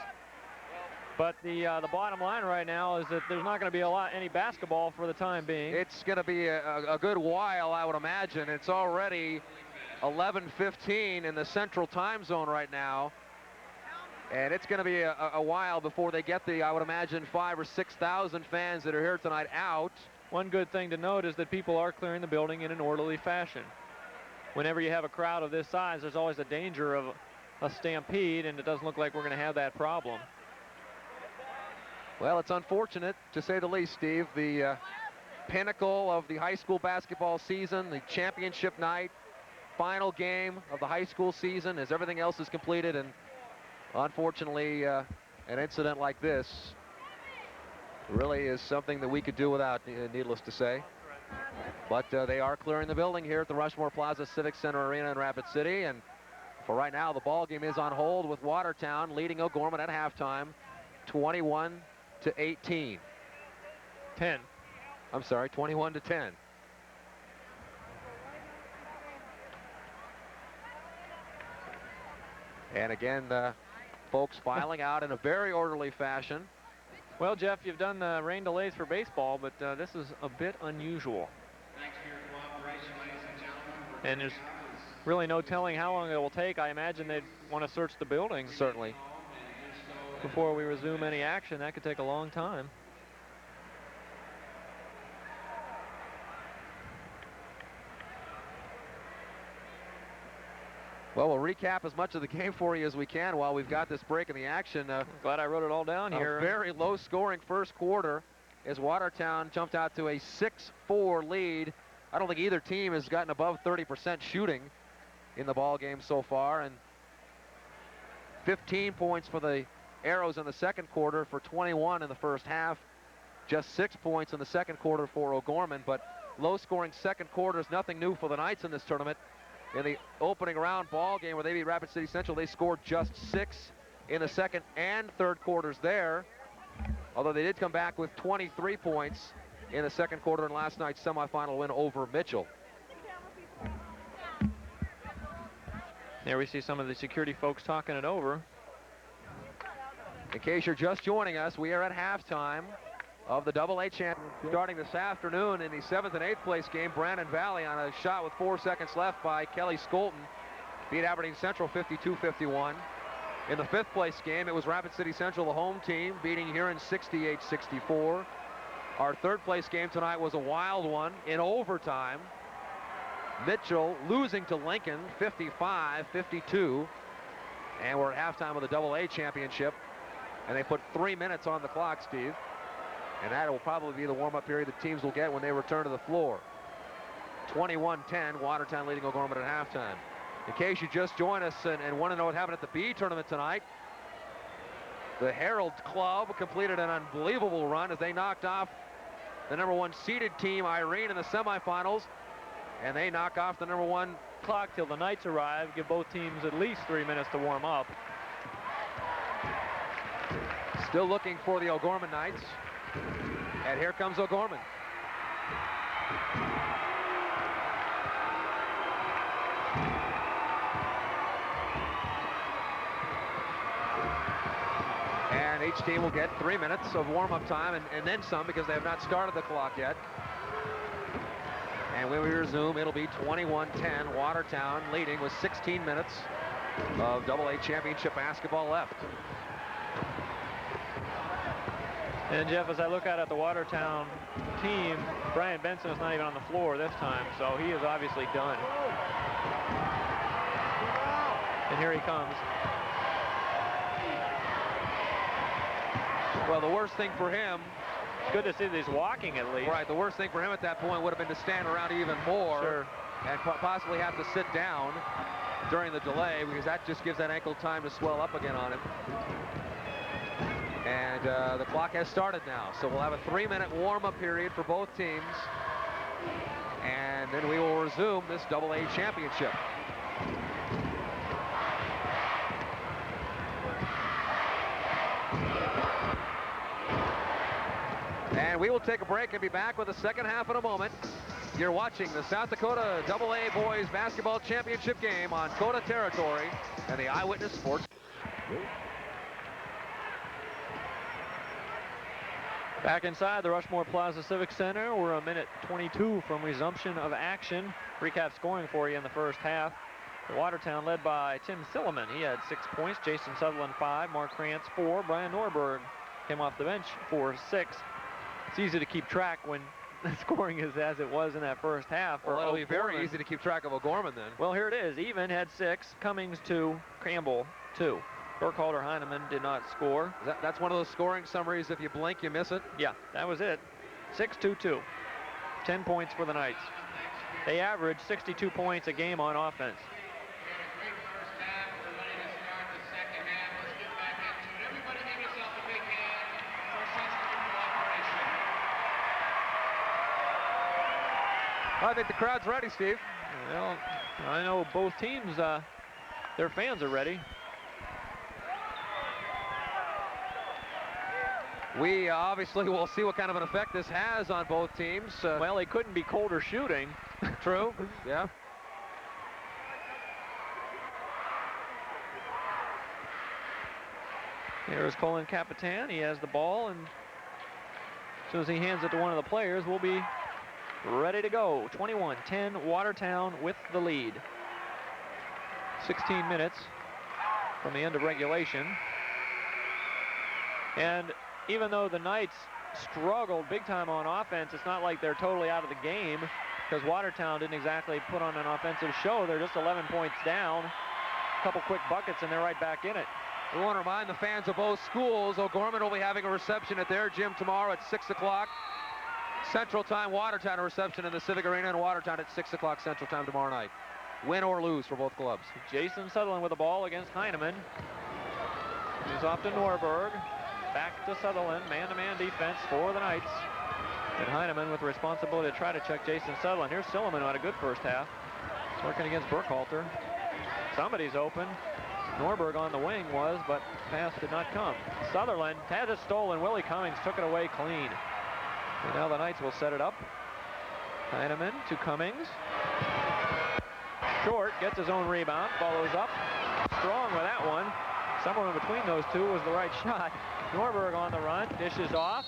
But the bottom line right now is that there's not going to be any basketball for the time being.
It's going to be a good while, I would imagine. It's already 11:15 in the Central Time Zone right now, and it's going to be a while before they get I would imagine, 5,000 or 6,000 fans that are here tonight out.
One good thing to note is that people are clearing the building in an orderly fashion. Whenever you have a crowd of this size, there's always a danger of a stampede, and it doesn't look like we're going to have that problem.
Well, it's unfortunate, to say the least, Steve. The pinnacle of the high school basketball season, the championship night, final game of the high school season, as everything else is completed, and unfortunately, an incident like this really is something that we could do without, needless to say. But they are clearing the building here at the Rushmore Plaza Civic Center Arena in Rapid City, and for right now, the ball game is on hold with Watertown leading O'Gorman at halftime, 21-18.
10.
I'm sorry, 21-10. And again, folks filing out in a very orderly fashion.
Well, Jeff, you've done the rain delays for baseball, but this is a bit unusual.
Thanks for your cooperation, ladies and gentlemen.
And there's really no telling how long it will take. I imagine they'd want to search the building.
Certainly.
Before we resume any action. That could take a long time.
Well, we'll recap as much of the game for you as we can while we've got this break in the action.
Glad I wrote it all down here.
A very low-scoring first quarter as Watertown jumped out to a 6-4 lead. I don't think either team has gotten above 30% shooting in the ball game so far, and 15 points for the Arrows in the second quarter for 21 in the first half. Just 6 points in the second quarter for O'Gorman, but low-scoring second quarter is nothing new for the Knights in this tournament. In the opening round ball game where they beat Rapid City Central, they scored just 6 in the second and third quarters there, although they did come back with 23 points in the second quarter in last night's semifinal win over Mitchell.
There we see some of the security folks talking it over.
In case you're just joining us, we are at halftime of the AA championship. Starting this afternoon in the 7th and 8th place game, Brandon Valley on a shot with 4 seconds left by Kelly Skolton beat Aberdeen Central 52-51. In the 5th place game, it was Rapid City Central, the home team, beating Huron 68-64. Our 3rd place game tonight was a wild one in overtime. Mitchell losing to Lincoln 55-52. And we're at halftime of the AA championship. And they put 3 minutes on the clock, Steve. And that will probably be the warm-up period the teams will get when they return to the floor. 21-10, Watertown leading O'Gorman at halftime. In case you just joined us and want to know what happened at the B tournament tonight, the Herald Club completed an unbelievable run as they knocked off the #1 seeded team, Irene, in the semifinals. And they knock off the #1
clock till the Knights arrive, give both teams at least 3 minutes to warm up.
Still looking for the O'Gorman Knights. And here comes O'Gorman. And each team will get 3 minutes of warm-up time and then some, because they have not started the clock yet. And when we resume, it'll be 21-10, Watertown leading with 16 minutes of AA championship basketball left.
And Jeff, as I look out at the Watertown team, Brian Benson is not even on the floor this time, so he is obviously done. And here he comes.
Well, the worst thing for him,
good to see that he's walking at least.
Right, the worst thing for him at that point would have been to stand around even more.
Sure.
And possibly have to sit down during the delay, because that just gives that ankle time to swell up again on him. And the clock has started now, so we'll have a 3-minute warm-up period for both teams, and then we will resume this AA championship. And we will take a break and be back with the second half in a moment. You're watching the South Dakota AA Boys Basketball Championship game on Dakota territory and the Eyewitness Sports.
Back inside the Rushmore Plaza Civic Center, we're a minute 22 from resumption of action. Recap scoring for you in the first half. Watertown led by Tim Silliman. He had 6 points. Jason Sutherland 5. Mark Krantz 4. Brian Norberg came off the bench for 6. It's easy to keep track when the scoring is as it was in that first half.
Well, it'll be very easy to keep track of O'Gorman then.
Well, here it is. Even had 6. Cummings 2. Campbell 2. Burkhalter Heineman did not score.
That's one of those scoring summaries. If you blink, you miss it.
Yeah, that was it. 6-2-2. 10 points for the Knights. They averaged 62 points a game on offense.
I think the crowd's ready, Steve.
Well, I know both teams, their fans are ready.
We obviously will see what kind of an effect this has on both teams.
Well, they couldn't be colder shooting.
True, yeah.
Here's Colin Capitan. He has the ball, and as soon as he hands it to one of the players, we'll be ready to go. 21-10, Watertown with the lead. 16 minutes from the end of regulation. And even though the Knights struggled big time on offense, it's not like they're totally out of the game, because Watertown didn't exactly put on an offensive show. They're just 11 points down. A couple quick buckets, and they're right back in it.
We want to remind the fans of both schools, O'Gorman will be having a reception at their gym tomorrow at 6 o'clock. Central Time, Watertown a reception in the Civic Arena in Watertown at 6 o'clock Central Time tomorrow night. Win or lose for both clubs.
Jason Sutherland with the ball against Heineman. He's off to Norberg. Back to Sutherland. Man-to-man defense for the Knights. And Heineman with the responsibility to try to check Jason Sutherland. Here's Silliman who had a good first half. Working against Burkhalter. Somebody's open. Norberg on the wing was, but pass did not come. Sutherland had it stolen. Willie Cummings took it away clean. And now the Knights will set it up. Heineman to Cummings. Short, gets his own rebound, follows up. Strong with that one. Somewhere in between those two was the right shot. Norberg on the run, dishes off.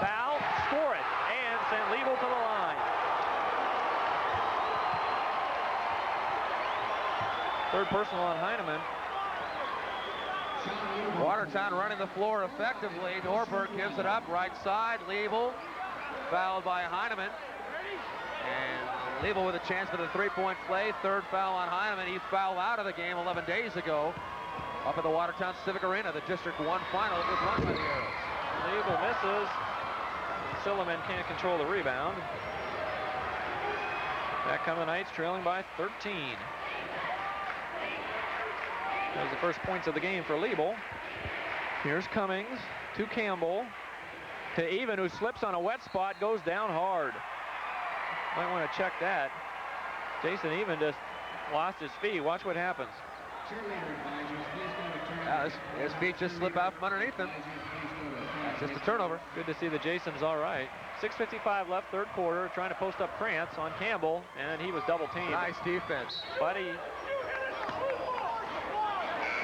Foul, score it, and send Liebel to the line. Third personal on Heineman.
Watertown running the floor effectively. Norberg gives it up, right side. Liebel fouled by Heineman. And Liebel with a chance for the three-point play. Third foul on Heineman. He fouled out of the game 11 days ago up at the Watertown Civic Arena. The District 1 final was won by the Arrows.
Liebel misses. Silliman can't control the rebound. Back come the Knights, trailing by 13. There's the first points of the game for Liebel. Here's Cummings to Campbell. To Even, who slips on a wet spot, goes down hard. Might want to check that. Jason Even just lost his feet. Watch what happens.
His feet just slip out from underneath him. That's just a turnover.
Good to see that Jason's all right. 6:55 left, third quarter, trying to post up Krantz on Campbell, and he was double teamed.
Nice defense.
Buddy.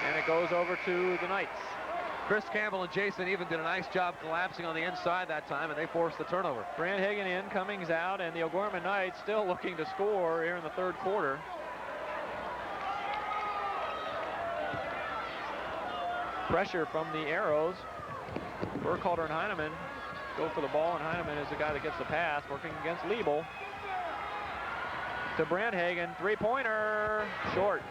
And it goes over to the Knights.
Chris Campbell and Jason Even did a nice job collapsing on the inside that time, and they forced the turnover.
Brandhagen in, Cummings out, and the O'Gorman Knights still looking to score here in the third quarter. Pressure from the Arrows. Burkhalter and Heineman go for the ball, and Heineman is the guy that gets the pass, working against Liebel. To Brandhagen, three-pointer, short.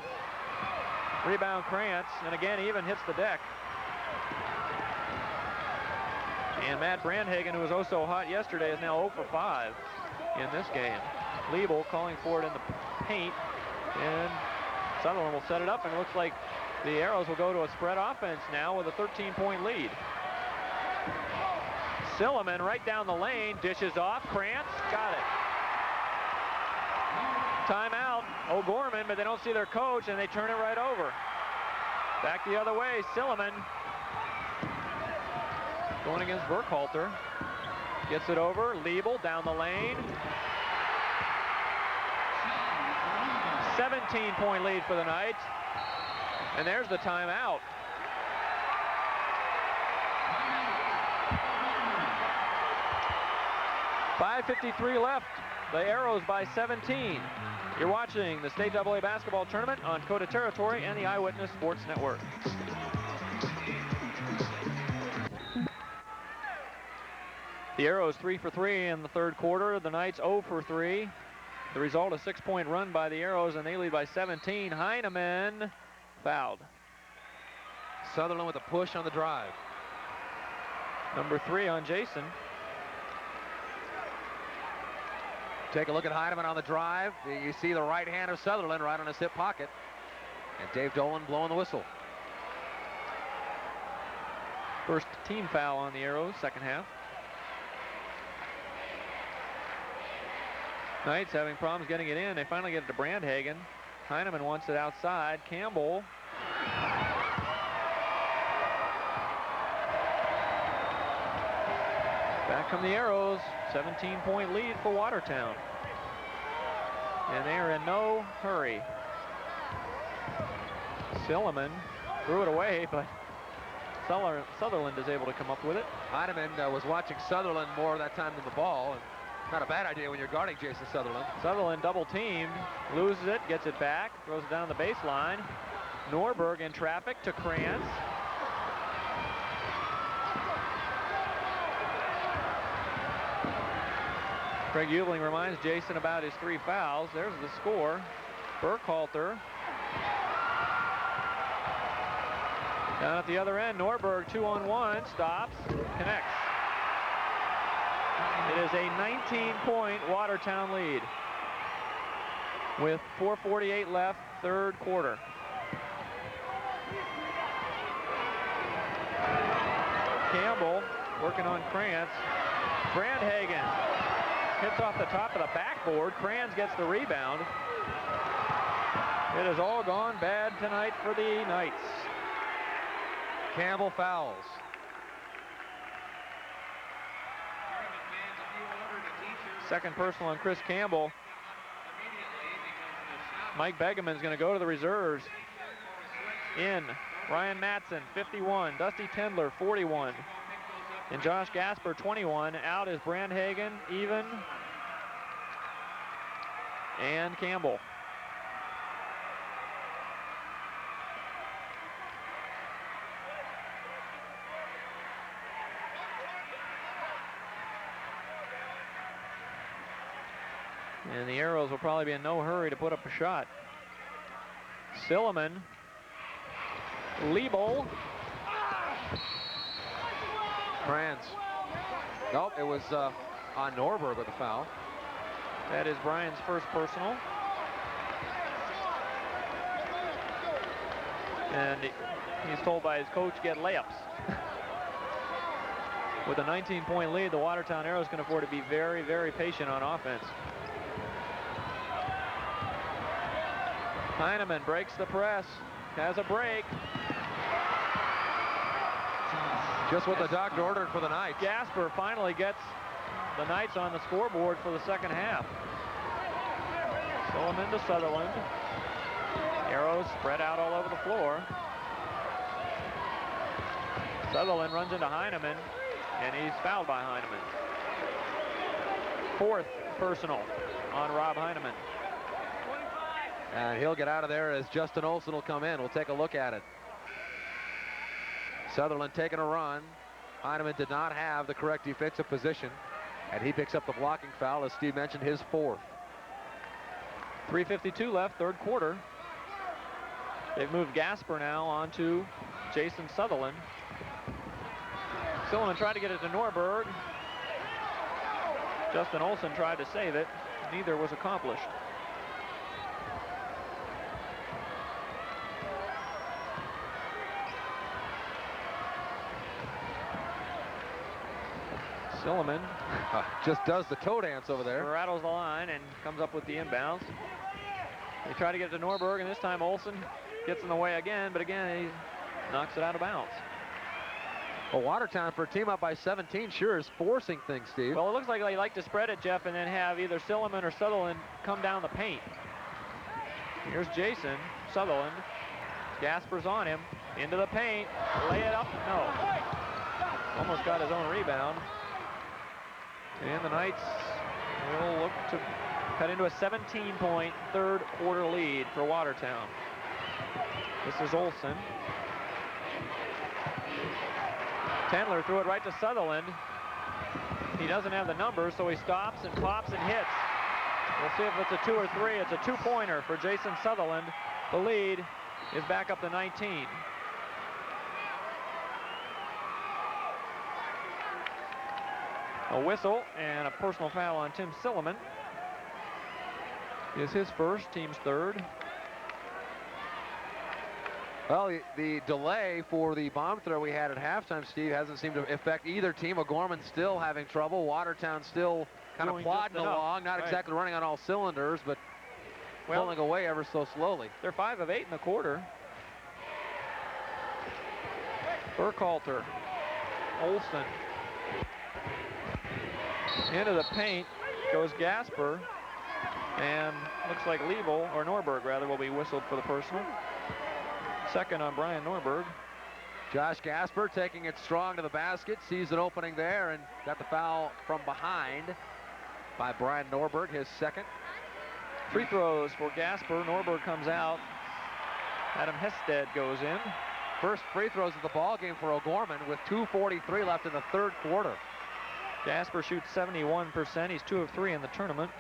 Rebound Krantz, and again Even hits the deck. And Matt Brandhagen, who was oh so hot yesterday, is now 0 for 5 in this game. Liebel calling for it in the paint, and Sutherland will set it up, and it looks like the Arrows will go to a spread offense now with a 13-point lead. Silliman right down the lane, dishes off, Krantz, got it. Timeout, O'Gorman, but they don't see their coach, and they turn it right over. Back the other way, Silliman going against Burkhalter. Gets it over, Liebel down the lane. 17-point lead for the Knights. And there's the timeout. .553 left. The Arrows by 17. You're watching the State AA basketball tournament on Coda Territory and the Eyewitness Sports Network. The Arrows 3 for 3 in the third quarter. The Knights 0 for 3. The result, a 6-point run by the Arrows, and they lead by 17. Heineman fouled.
Sutherland with a push on the drive.
Number 3 on Jason.
Take a look at Heineman on the drive. You see the right hand of Sutherland right on his hip pocket. And Dave Dolan blowing the whistle.
First team foul on the Arrows, second half. Knights having problems getting it in. They finally get it to Brandhagen. Heineman wants it outside. Campbell. Back come the Arrows. 17-point lead for Watertown. And they are in no hurry. Silliman threw it away, but Sutherland is able to come up with it.
Heineman was watching Sutherland more that time than the ball. And not a bad idea when you're guarding Jason Sutherland.
Sutherland double teamed, loses it, gets it back, throws it down the baseline. Norberg in traffic to Krantz. Craig Eubling reminds Jason about his 3 fouls. There's the score. Burkhalter. Down at the other end, Norberg 2-on-1, stops, connects. It is a 19-point Watertown lead with 4:48 left, third quarter. Campbell working on Krantz. Brandhagen hits off the top of the backboard. Krantz gets the rebound. It has all gone bad tonight for the Knights.
Campbell fouls.
Second personal on Chris Campbell. Mike Begeman's going to go to the reserves. In, Ryan Matson, 51. Dusty Tendler, 41. And Josh Gasper, 21. Out is Brandhagen, Even, and Campbell. And the Arrows will probably be in no hurry to put up a shot. Silliman, Liebel.
Franz. Nope, it was on Norberg with the foul.
That is Brian's first personal. And he's told by his coach, get layups. With a 19-point lead, the Watertown Arrows can afford to be very, very patient on offense. Heineman breaks the press, has a break.
Just what the doctor ordered for the Knights.
Gasper finally gets the Knights on the scoreboard for the second half. Silliman to Sutherland. Arrows spread out all over the floor. Sutherland runs into Heineman, and he's fouled by Heineman. Fourth personal on Rob Heineman.
And he'll get out of there as Justin Olson will come in. We'll take a look at it. Sutherland taking a run. Heineman did not have the correct defensive position, and he picks up the blocking foul, as Steve mentioned, his fourth.
3:52 left, third quarter. They've moved Gasper now onto Jason Sutherland. Silliman tried to get it to Norberg. Justin Olson tried to save it. Neither was accomplished. Silliman
just does the toe dance over there.
Rattles the line and comes up with the inbounds. They try to get it to Norberg, and this time Olson gets in the way again, but again he knocks it out of bounds.
Well, Watertown, for a team up by 17, sure is forcing things, Steve.
Well, it looks like they like to spread it, Jeff, and then have either Silliman or Sutherland come down the paint. Here's Jason Sutherland. Gasper's on him. Into the paint. Lay it up. No. Almost got his own rebound. And the Knights will look to cut into a 17-point third quarter lead for Watertown. This is Olson. Tendler threw it right to Sutherland. He doesn't have the numbers, so he stops and pops and hits. We'll see if it's a 2 or 3. It's a 2-pointer for Jason Sutherland. The lead is back up to 19. A whistle and a personal foul on Tim Silliman is his first, team's third.
Well, the delay for the bomb throw we had at halftime, Steve, hasn't seemed to affect either team. O'Gorman still having trouble. Watertown still kind of plodding along, not exactly running on all cylinders, but pulling away ever so slowly.
They're 5 of 8 in the quarter. Burkhalter, Olson. Into the paint goes Gasper, and looks like Liebel, or Norberg rather, will be whistled for the personal. Second on Brian Norberg.
Josh Gasper taking it strong to the basket, sees an opening there, and got the foul from behind by Brian Norberg, his second.
Free throws for Gasper. Norberg comes out. Adam Hested goes in.
First free throws of the ball game for O'Gorman with 2:43 left in the third quarter.
Gasper shoots 71%. He's 2 of 3 in the tournament.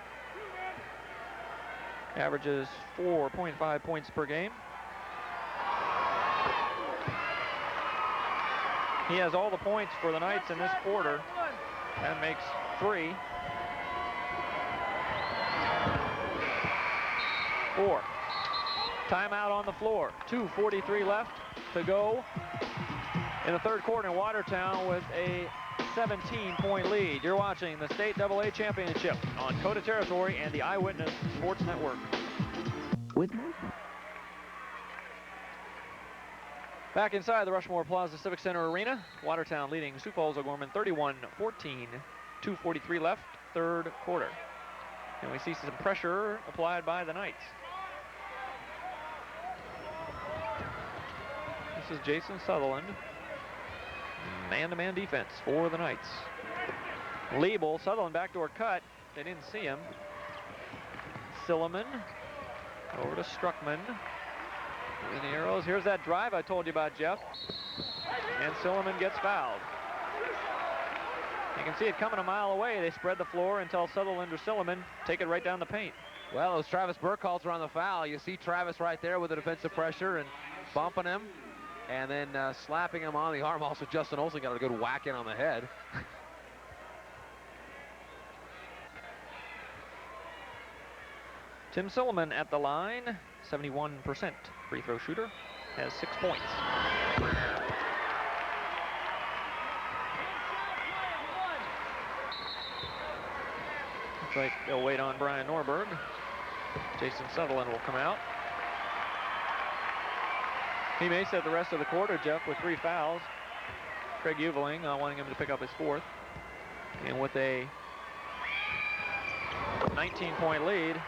Averages 4.5 points per game. He has all the points for the Knights in this quarter. That makes 3. 4. Timeout on the floor. 2:43 left to go in the third quarter, in Watertown with a 17-point lead. You're watching the State AA Championship on Coda Territory and the Eyewitness Sports Network.
With
Back inside the Rushmore Plaza Civic Center Arena, Watertown leading Sioux Falls O'Gorman 31-14, 2:43 left, third quarter. And we see some pressure applied by the Knights. This is Jason Sutherland. Man-to-man defense for the Knights. Liebel, Sutherland backdoor cut. They didn't see him. Silliman over to Struckman. In the Arrows. Here's that drive I told you about, Jeff. And Silliman gets fouled. You can see it coming a mile away. They spread the floor and tell Sutherland or Silliman, take it right down the paint.
Well, those Travis Burkhalter on the foul. You see Travis right there with the defensive pressure and bumping him. And then slapping him on the arm. Also, Justin Olsen got a good whack in on the head.
Tim Silliman at the line, 71% free throw shooter, has 6 points. Looks like they'll wait on Brian Norberg. Jason Sutherland will come out. He may set the rest of the quarter, Jeff, with 3 fouls. Craig Uveling wanting him to pick up his 4th. And with a 19-point lead,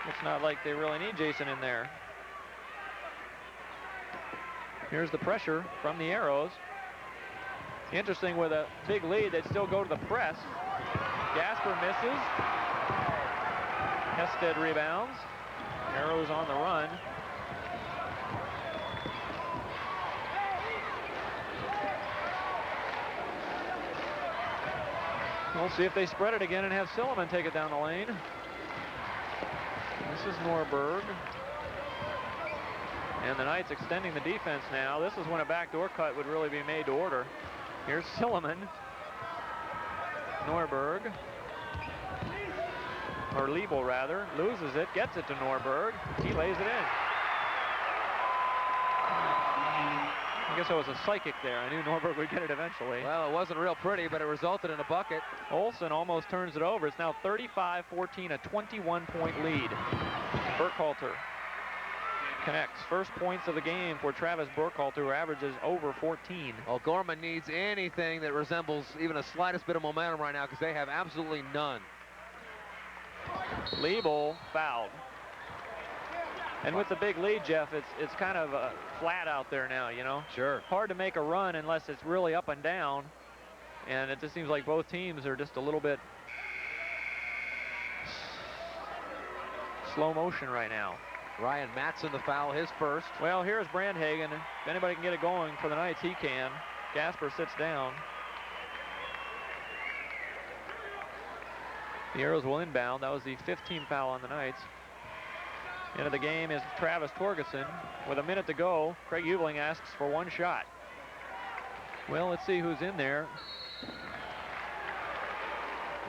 it's not like they really need Jason in there. Here's the pressure from the Arrows. Interesting, with a big lead, they'd still go to the press. Gasper misses. Hested rebounds. Arrows on the run. We'll see if they spread it again and have Silliman take it down the lane. This is Norberg. And the Knights extending the defense now. This is when a backdoor cut would really be made to order. Here's Silliman. Norberg. Or Liebel, rather. Loses it, gets it to Norberg. He lays it in. I guess I was a psychic there. I knew Norberg would get it eventually.
Well, it wasn't real pretty, but it resulted in a bucket.
Olsen almost turns it over. It's now 35-14, a 21-point lead. Burkhalter connects. First points of the game for Travis Burkhalter, who averages over 14.
O'Gorman needs anything that resembles even a slightest bit of momentum right now, because they have absolutely none.
Liebel fouled. And with the big lead, Jeff, it's kind of flat out there now, you know?
Sure.
Hard to make a run unless it's really up and down. And it just seems like both teams are just a little bit slow motion right now.
Ryan Matson the foul, his first.
Well, here's Brandhagen. If anybody can get it going for the Knights, he can. Gasper sits down. The Arrows will inbound. That was the 15th foul on the Knights. Into the game is Travis Torgerson. With a minute to go, Craig Uveling asks for 1 shot. Well, let's see who's in there.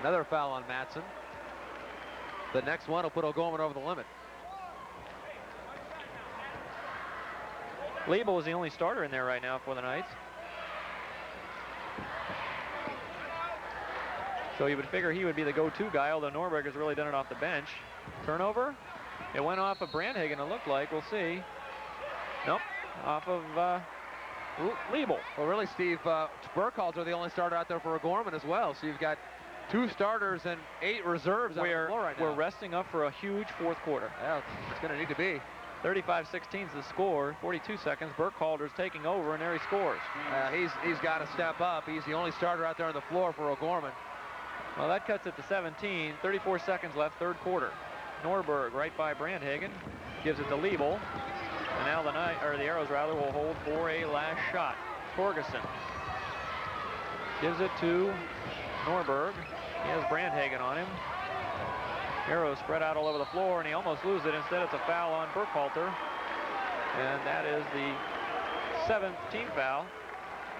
Another foul on Matson. The next one will put O'Gorman over the limit.
Liebel is the only starter in there right now for the Knights. So you would figure he would be the go-to guy, although Norberg has really done it off the bench. Turnover? It went off of Brandhagen, it looked like. We'll see. Nope. Off of Liebel.
Well, really, Steve, Burkhalter the only starter out there for O'Gorman as well. So you've got 2 starters and 8 reserves on the floor right now.
We're resting up for a huge 4th quarter.
Yeah, it's going to need to be.
35-16 is the score. 42 seconds. Burkhalter's taking over, and there he scores.
He's got to step up. He's the only starter out there on the floor for O'Gorman.
Well, that cuts it to 17. 34 seconds left, 3rd quarter. Norberg right by Brandhagen, gives it to Liebel, and now the Arrows will hold for a last shot. Torgerson gives it to Norberg. He has Brandhagen on him. Arrows spread out all over the floor, and he almost loses it. Instead, it's a foul on Burkhalter, and that is the 17th foul,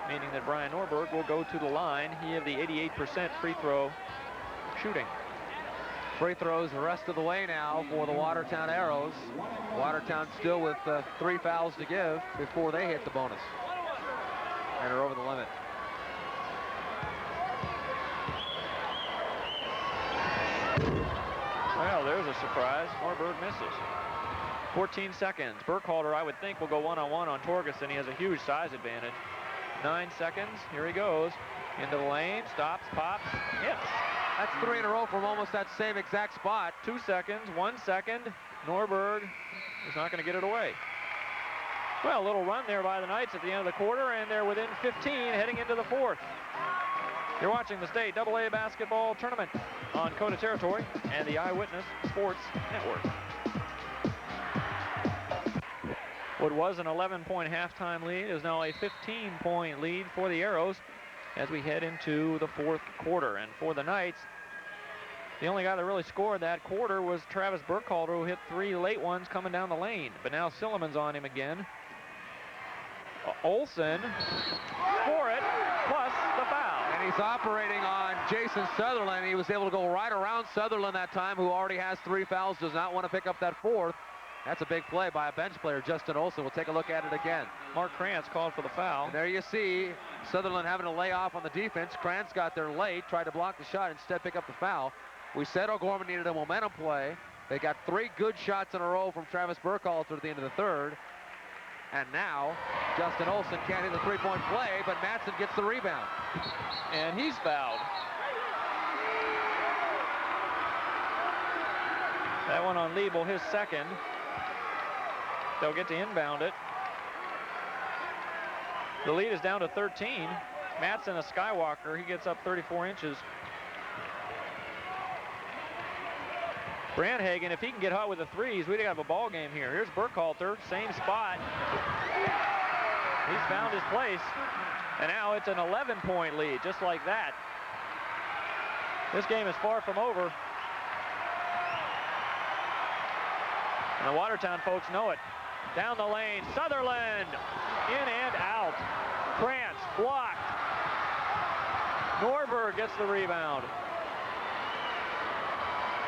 meaning that Brian Norberg will go to the line. He had the 88% free throw shooting.
Free throws the rest of the way now for the Watertown Arrows. Watertown still with 3 fouls to give before they hit the bonus and are over the limit.
Well, there's a surprise. Norberg misses. 14 seconds. Burkhalter, I would think, will go one-on-one on Torgerson. He has a huge size advantage. 9 seconds. Here he goes. Into the lane. Stops, pops, hits.
That's 3 in a row from almost that same exact spot.
2 seconds. 1 second. Norberg is not going to get it away. Well, a little run there by the Knights at the end of the quarter, and they're within 15 heading into the fourth. You're watching the State AA Basketball Tournament on Coda Territory and the Eyewitness Sports Network. What was an 11-point halftime lead is now a 15-point lead for the Arrows as we head into the fourth quarter. And for the Knights, the only guy that really scored that quarter was Travis Burkhalter, who hit 3 late ones coming down the lane. But now Silliman's on him again. Olsen for it, plus the foul.
And he's operating on Jason Sutherland. He was able to go right around Sutherland that time, who already has 3 fouls, does not want to pick up that 4th. That's a big play by a bench player, Justin Olsen. We'll take a look at it again.
Mark Krantz called for the foul.
And there you see Sutherland having to lay off on the defense. Krantz got there late, tried to block the shot, instead pick up the foul. We said O'Gorman needed a momentum play. They got 3 good shots in a row from Travis Burkhalter at the end of the third. And now, Justin Olsen can't hit the 3-point play, but Matson gets the rebound.
And he's fouled. That one on Liebel, his second. They'll get to inbound it. The lead is down to 13. Matson, a Skywalker, he gets up 34 inches. Brandhagen, if he can get hot with the threes, we'd have a ball game here. Here's Burkhalter, same spot. He's found his place, and now it's an 11-point lead, just like that. This game is far from over. And the Watertown folks know it. Down the lane, Sutherland, in and out. Krantz blocked. Norberg gets the rebound.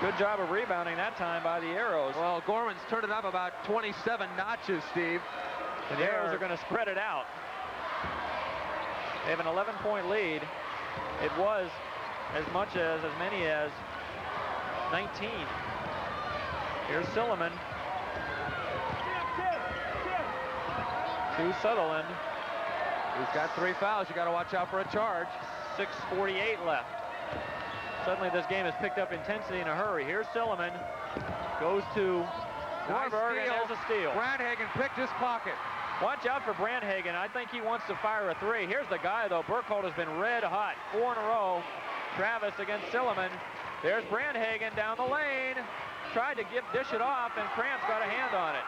Good job of rebounding that time by the Arrows.
Well, Gorman's turned it up about 27 notches, Steve.
And the Arrows are going to spread it out. They have an 11-point lead. It was as many as 19. Here's Silliman. To Sutherland.
He's got 3 fouls. You got to watch out for a charge.
6:48 left. Suddenly this game has picked up intensity in a hurry. Here's Silliman. Goes to Norberg, and there's a steal.
Brandhagen picked his pocket.
Watch out for Brandhagen. I think he wants to fire a 3. Here's the guy, though. Burkhalter has been red hot. 4 in a row. Travis against Silliman. There's Brandhagen down the lane. Tried to dish it off, and Krantz got a hand on it.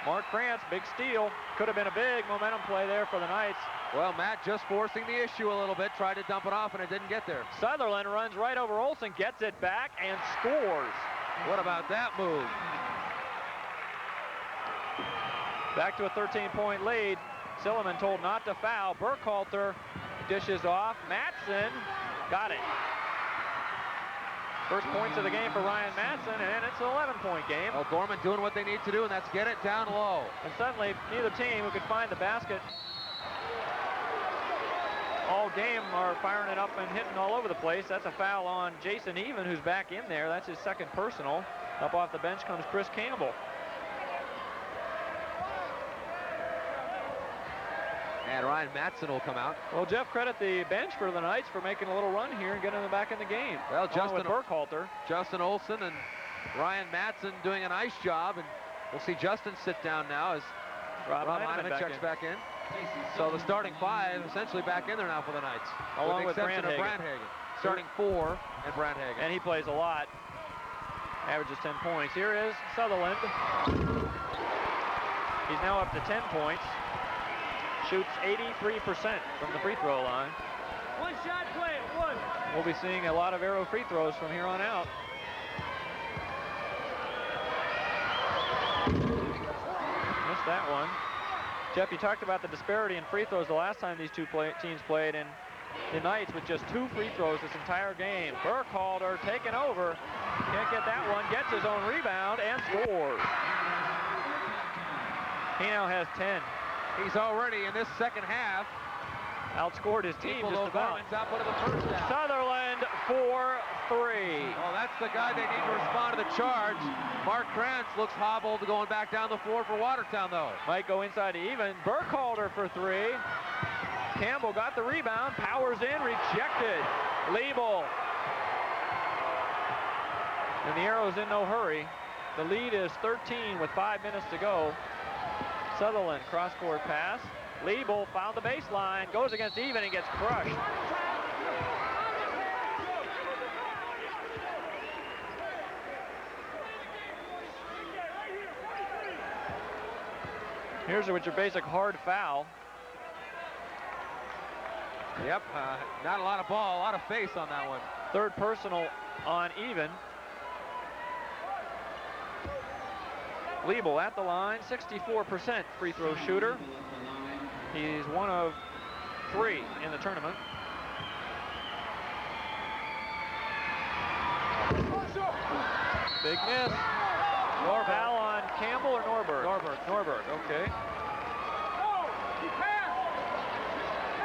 Mark Krantz, big steal. Could have been a big momentum play there for the Knights.
Well, Matt just forcing the issue a little bit, tried to dump it off, and it didn't get there.
Sutherland runs right over Olsen, gets it back, and scores.
What about that move?
Back to a 13-point lead. Silliman told not to foul. Burkhalter dishes off. Matson got it. First points of the game for Ryan Matson, and it's an 11-point game.
O'Gorman doing what they need to do, and that's get it down low.
And suddenly, neither team who could find the basket all game are firing it up and hitting all over the place. That's a foul on Jason Even, who's back in there. That's his second personal. Up off the bench comes Chris Campbell.
And Ryan Matson will come out.
Well, Jeff, credit the bench for the Knights for making a little run here and getting them back in the game.
Well,
Justin
Olsen and Ryan Matson doing a nice job, and we'll see Justin sit down now as Rob Heineman checks back in. So the starting 5 essentially back in there now for the Knights.
Along with the
exception of Brandhagen. Starting 4 and Brandhagen.
And he plays a lot. Averages 10 points. Here is Sutherland. He's now up to 10 points. Shoots 83% from the free throw line.
One shot play, one.
We'll be seeing a lot of Arrow free throws from here on out. Missed that one. Jeff, you talked about the disparity in free throws the last time these two teams played, and the Knights with just 2 free throws this entire game. Burkhalter taking over. Can't get that one. Gets his own rebound and scores. He now has 10.
He's already in this second half
outscored his team just about.
Output of the first half.
Sutherland for 3.
Oh, that's the guy they need to respond to the charge. Mark Krantz looks hobbled going back down the floor for Watertown, though.
Might go inside to even. Burkhalter for 3. Campbell got the rebound, powers in, rejected. Liebel. And the Arrows in no hurry. The lead is 13 with 5 minutes to go. Sutherland, cross-court pass. Liebel found the baseline, goes against even and gets crushed. Here's with your basic hard foul.
Yep, not a lot of ball, a lot of face on that one.
Third personal on even. Liebel at the line, 64% free throw shooter. He's 1 of 3 in the tournament. Big miss. Foul on Campbell or Norberg? Norberg, okay.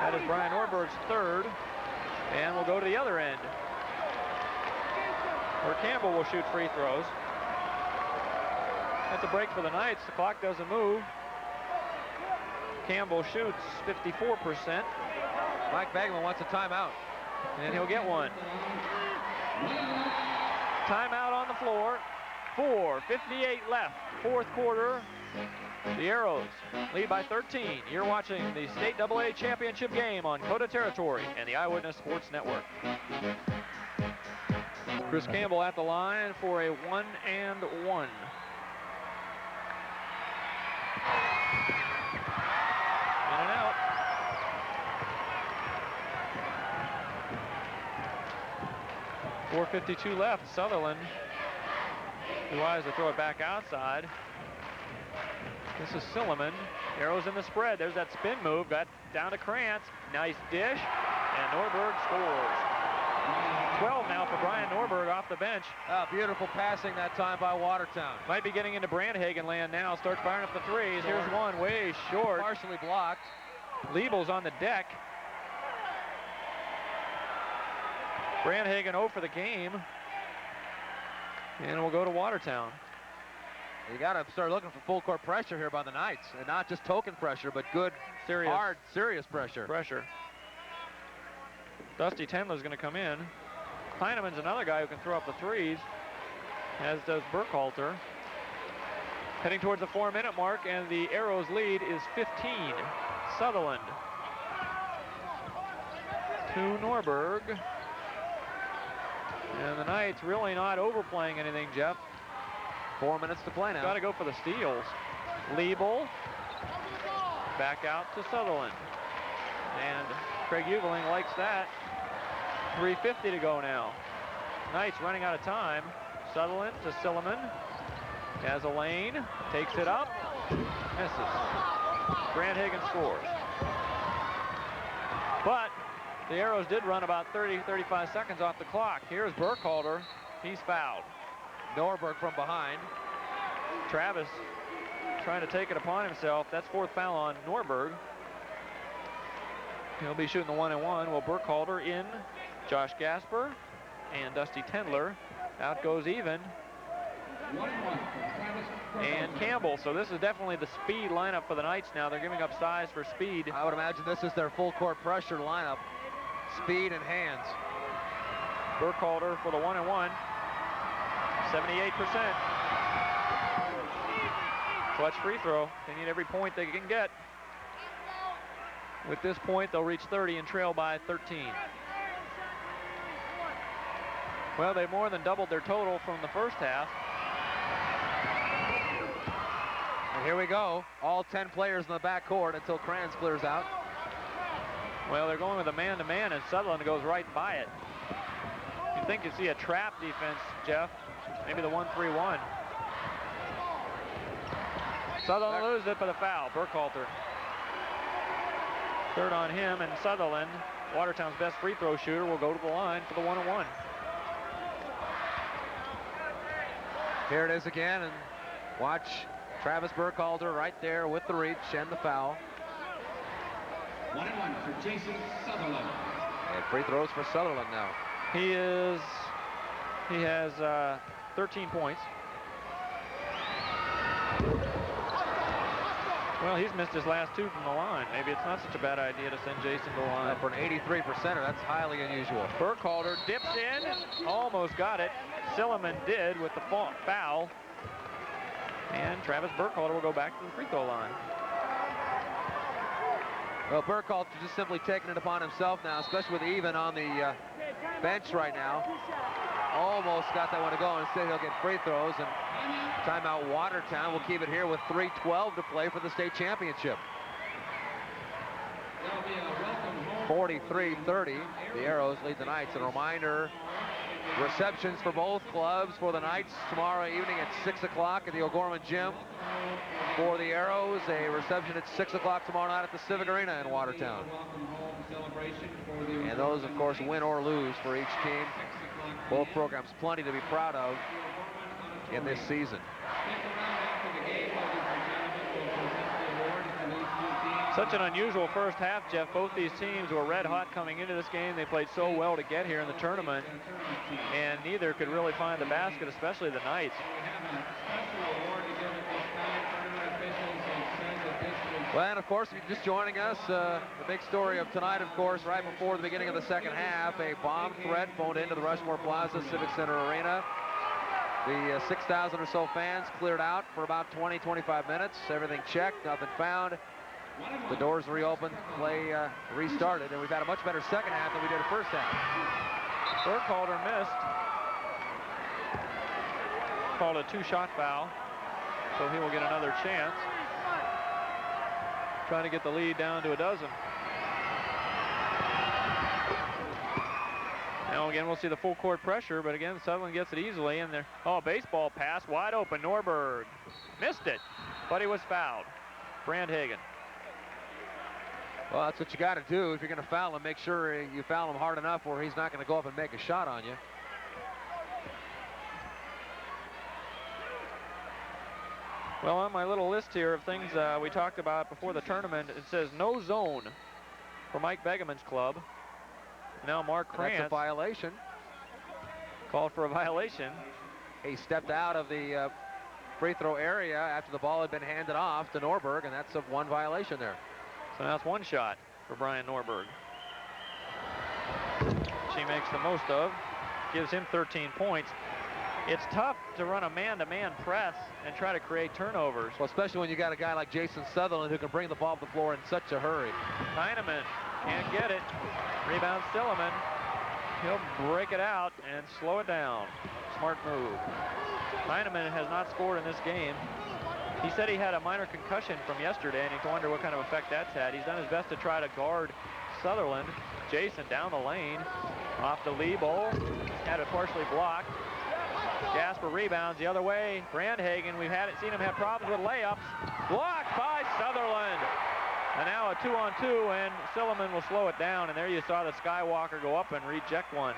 That is Brian Norberg's 3rd. And we'll go to the other end, where Campbell will shoot free throws. That's a break for the Knights. The clock doesn't move. Campbell shoots 54%.
Mike Bagman wants a timeout.
And he'll get one. Timeout on the floor. 4:58 left. 4th quarter. The Arrows lead by 13. You're watching the State AA Championship game on Coda Territory and the Eyewitness Sports Network. Chris Campbell at the line for a 1-and-1. In and out. .452 left. Sutherland tries to throw it back outside. This is Silliman. Arrows in the spread. There's that spin move. Got down to Krantz. Nice dish. And Norberg scores. 12 now for Brian Norberg off the bench.
Beautiful passing that time by Watertown.
Might be getting into Brandhagen land now. Starts firing up the threes. Here's one way short.
Partially blocked.
Liebel's on the deck. Brandhagen 0 for the game. And we'll go to Watertown.
You got to start looking for full court pressure here by the Knights, and not just token pressure, but good, hard, serious pressure.
Dusty Tendler's going to come in. Heineman's another guy who can throw up the threes, as does Burkhalter. Heading towards the 4-minute mark, and the Arrows lead is 15. Sutherland to Norberg. And the Knights really not overplaying anything, Jeff.
4 minutes to play now.
Got to go for the steals. Liebel back out to Sutherland. And Craig Uveling likes that. 3:50 to go now. Knights running out of time. Sutherland to Silliman. Has a lane. Takes it up. Misses. Brandhagen scores. But the Arrows did run about 35 seconds off the clock. Here's Burkhalter. He's fouled.
Norberg from behind.
Travis trying to take it upon himself. That's 4th foul on Norberg. He'll be shooting the 1-and-1. Well, Burkhalter in. Josh Gasper and Dusty Tendler. Out goes even. And Campbell. So this is definitely the speed lineup for the Knights now. They're giving up size for speed.
I would imagine this is their full court pressure lineup. Speed and hands.
Burkhalter for the 1-and-1. 78%. Clutch free throw. They need every point they can get. With this point, they'll reach 30 and trail by 13. Well, they more than doubled their total from the first half.
And here we go. All 10 players in the backcourt until Krantz clears out.
Well, they're going with a man-to-man, and Sutherland goes right by it. You'd think you'd see a trap defense, Jeff. Maybe the 1-3-1. Sutherland loses it for the foul. Burkhalter. 3rd on him, and Sutherland, Watertown's best free throw shooter, will go to the line for the 1-and-1.
Here it is again, and watch Travis Burkhalter right there with the reach and the foul.
1-and-1 for Jason Sutherland.
And free throws for Sutherland now.
He has 13 points. Well, he's missed his last 2 from the line. Maybe it's not such a bad idea to send Jason to the line.
For an 83%er, that's highly unusual.
Burkhalter dips in, almost got it. Silliman did with the foul. And Travis Burkhalter will go back to the free throw line.
Well, Burkhalter just simply taking it upon himself now, especially with Even on the bench right now. Almost got that one to go. Instead, he'll get free throws. And timeout Watertown will keep it here with 3:12 to play for the state championship. 43-30. The Arrows lead the Knights. And a reminder, receptions for both clubs for the Knights tomorrow evening at 6 o'clock at the O'Gorman Gym. For the Arrows, a reception at 6 o'clock tomorrow night at the Civic Arena in Watertown. And those, of course, win or lose for each team. Both programs plenty to be proud of in this season.
Such an unusual first half, Jeff. Both these teams were red hot coming into this game. They played so well to get here in the tournament, and neither could really find the basket, especially the Knights.
Well, and of course, if you're just joining us, the big story of tonight, of course, right before the beginning of the second half, a bomb threat phoned into the Rushmore Plaza Civic Center Arena. The 6,000 or so fans cleared out for about 20-25 minutes. Everything checked, nothing found. The doors reopened, play restarted, and we've had a much better second half than we did the first half.
Burkhalter missed. Called a 2-shot foul, so he will get another chance. Trying to get the lead down to a dozen. Now again, we'll see the full court pressure, but again, Sutherland gets it easily, and there. Oh, baseball pass, wide open. Norberg missed it, but he was fouled. Brandhagen.
Well, that's what you got to do if you're going to foul him. Make sure you foul him hard enough where he's not going to go up and make a shot on you.
Well, on my little list here of things we talked about before the tournament, it says no zone for Mike Begeman's club. Now Mark Krantz.
That's a violation.
Called for a violation.
He stepped out of the free throw area after the ball had been handed off to Norberg, and that's one violation there.
So now it's 1 shot for Brian Norberg. She makes the most of, gives him 13 points. It's tough to run a man-to-man press and try to create turnovers.
Well, especially when you got a guy like Jason Sutherland who can bring the ball to the floor in such a hurry.
Heineman can't get it. Rebound Silliman. He'll break it out and slow it down. Smart move. Heineman has not scored in this game. He said he had a minor concussion from yesterday, and he wondered what kind of effect that's had. He's done his best to try to guard Sutherland. Jason down the lane, off the Lebo, had it partially blocked. Gasper rebounds the other way. Brandhagen, we've seen him have problems with layups. Blocked by Sutherland. And now a 2-on-2, and Silliman will slow it down. And there you saw the Skywalker go up and reject one.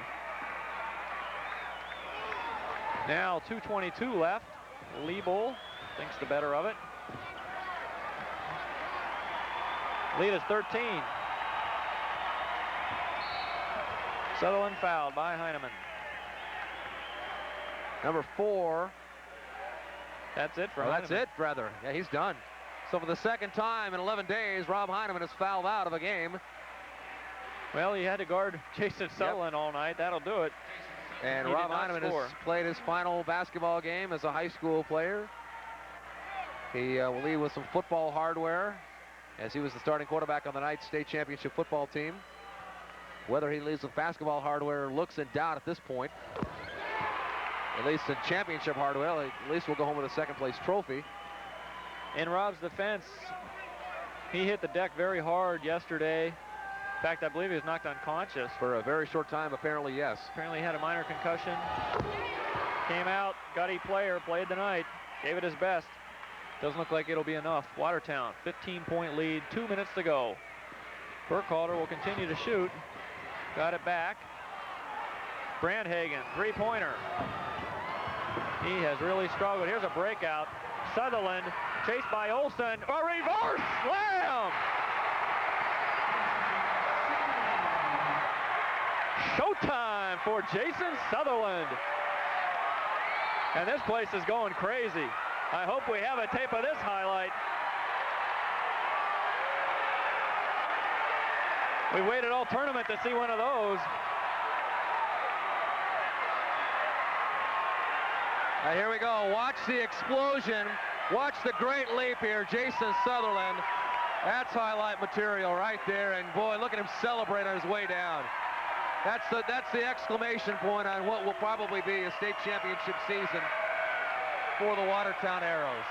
Now 2:22 left. Liebel thinks the better of it. Lead is 13. Sutherland fouled by Heineman.
Number 4.
That's it for
Heineman.
Heineman.
That's it, brother. Yeah, he's done. So for the second time in 11 days, Rob Heineman is fouled out of a game.
Well, he had to guard Jason Sutherland all night. That'll do it.
And Rob Heineman has played his final basketball game as a high school player. He will leave with some football hardware, as he was the starting quarterback on the Knights state championship football team. Whether he leaves with basketball hardware looks in doubt at this point. At least in championship hardware, at least we'll go home with a second place trophy.
In Rob's defense, he hit the deck very hard yesterday. In fact, I believe he was knocked unconscious.
For a very short time, apparently, yes.
Apparently he had a minor concussion. Came out, gutty player, played the night, gave it his best. Doesn't look like it'll be enough. Watertown, 15-point lead, 2 minutes to go. Burkhalter will continue to shoot. Got it back. Brandhagen, three-pointer. He has really struggled. Here's a breakout. Sutherland, chased by Olsen. A reverse slam! showtime for Jason Sutherland. And this place is going crazy. I hope we have a tape of this highlight. We waited all tournament to see one of those.
Now here we go. Watch the explosion. Watch the great leap here. Jason Sutherland. That's highlight material right there. And boy, look at him celebrate on his way down. That's the exclamation point on what will probably be a state championship season for the Watertown Arrows.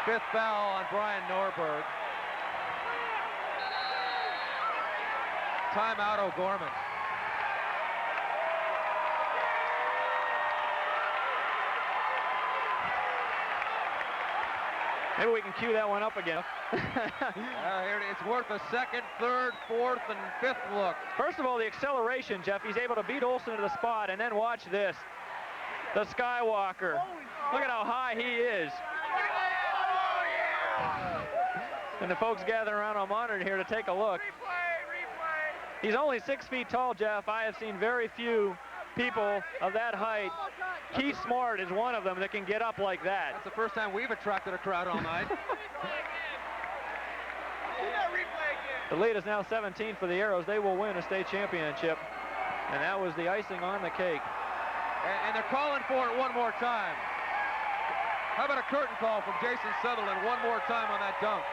5th foul on Brian Norberg. Timeout O'Gorman.
Maybe we can cue that one up again.
Here it is. It's worth a 2nd, 3rd, 4th, and 5th look.
First of all, the acceleration, Jeff. He's able to beat Olsen to the spot, and then watch this. The Skywalker. Look at how high he is. And the folks gathering around on monitor here to take a look. He's only 6 feet tall, Jeff. I have seen very few people of that height. Keith Smart is one of them that can get up like that.
That's the first time we've attracted a crowd all night.
The lead is now 17 for the Arrows. They will win a state championship. And that was the icing on the cake.
And they're calling for it one more time. How about a curtain call from Jason Sutherland one more time on that dunk?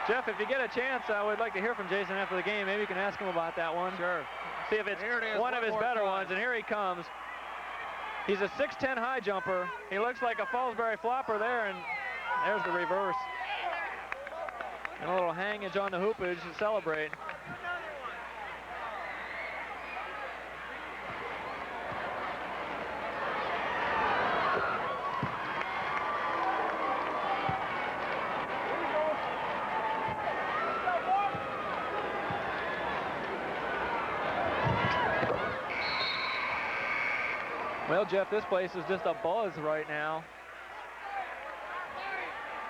Jeff, if you get a chance, I would like to hear from Jason after the game. Maybe you can ask him about that one.
Sure.
See if it's one of his better ones. And here he comes. He's a 6'10" high jumper. He looks like a Fallsbury flopper there, and there's the reverse. And a little hangage on the hoopage to celebrate. Well, Jeff, this place is just a buzz right now.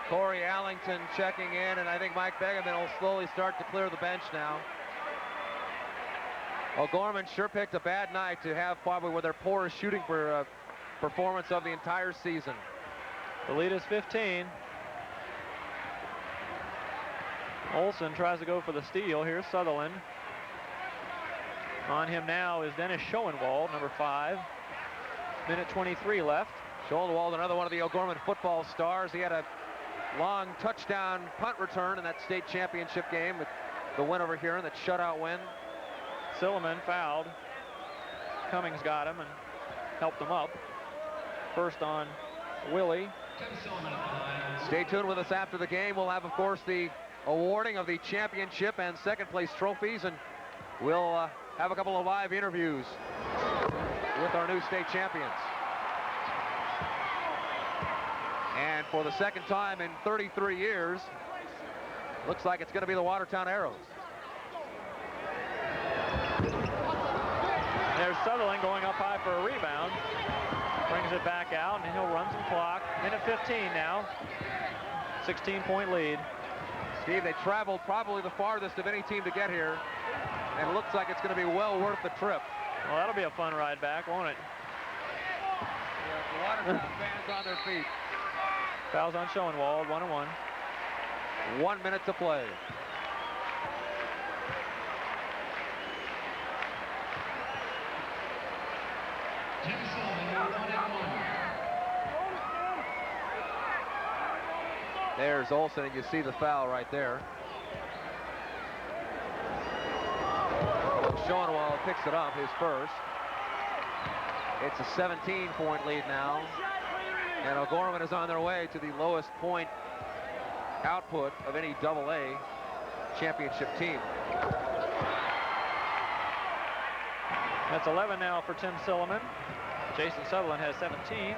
Corey Allington checking in, and I think Mike Begeman will slowly start to clear the bench now. O'Gorman sure picked a bad night to have probably with their poorest shooting performance of the entire season.
The lead is 15. Olsen tries to go for the steal. Here's Sutherland. On him now is Dennis Schoenwald, number 5. Minute 23 left.
Schoenwald, another one of the O'Gorman football stars. He had a long touchdown punt return in that state championship game with the win over here in that shutout win.
Silliman fouled. Cummings got him and helped him up. First on Willie.
Stay tuned with us after the game. We'll have, of course, the awarding of the championship and second place trophies, and we'll have a couple of live interviews with our new state champions. And for the second time in 33 years, looks like it's going to be the Watertown Arrows.
There's Sutherland going up high for a rebound. Brings it back out, and he'll run some clock. Minute 15 now. 16-point lead.
Steve, they traveled probably the farthest of any team to get here, and it looks like it's going to be well worth the trip.
Well, that'll be a fun ride back, won't it?
Yeah, the Watertown fans on their feet.
Fouls on Schoenwald, 1-1.
1 minute to play. There's Olsen, and you see the foul right there. Schoenwald picks it up, his first. It's a 17-point lead now. And O'Gorman is on their way to the lowest point output of any AA championship team.
That's 11 now for Tim Silliman. Jason Sutherland has 17.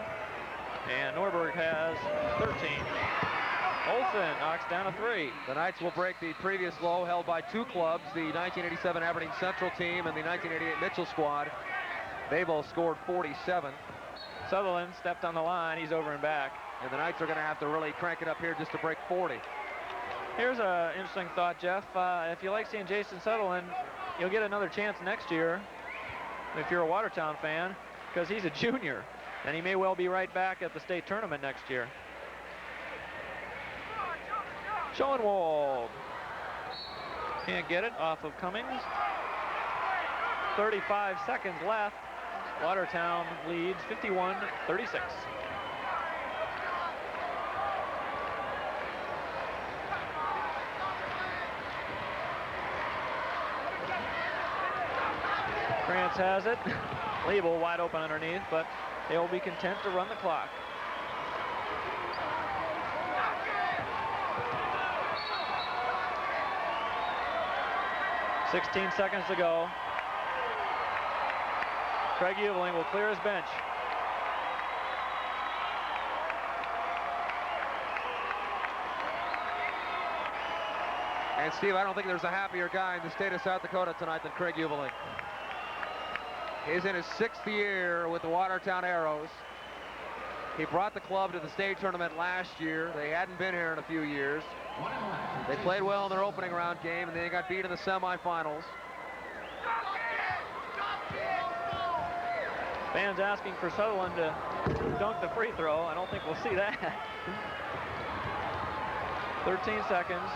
And Norberg has 13. Olsen knocks down a 3.
The Knights will break the previous low held by 2 clubs, the 1987 Aberdeen Central team and the 1988 Mitchell squad. They both scored 47.
Sutherland stepped on the line. He's over and back.
And the Knights are going to have to really crank it up here just to break 40.
Here's an interesting thought, Jeff. If you like seeing Jason Sutherland, he'll get another chance next year if you're a Watertown fan, because he's a junior, and he may well be right back at the state tournament next year. Schoenwald can't get it off of Cummings. 35 seconds left. Watertown leads 51-36. Krantz has it. Liebel wide open underneath, but they will be content to run the clock. "16 seconds to go. Craig Uveling will clear his bench.
And Steve, I don't think there's a happier guy in the state of South Dakota tonight than Craig Uveling. He's in his 6th year with the Watertown Arrows. He brought the club to the state tournament last year. They hadn't been here in a few years. They played well in their opening round game, and then they got beat in the semifinals.
Fans asking for Sutherland to dunk the free throw. I don't think we'll see that. 13 seconds.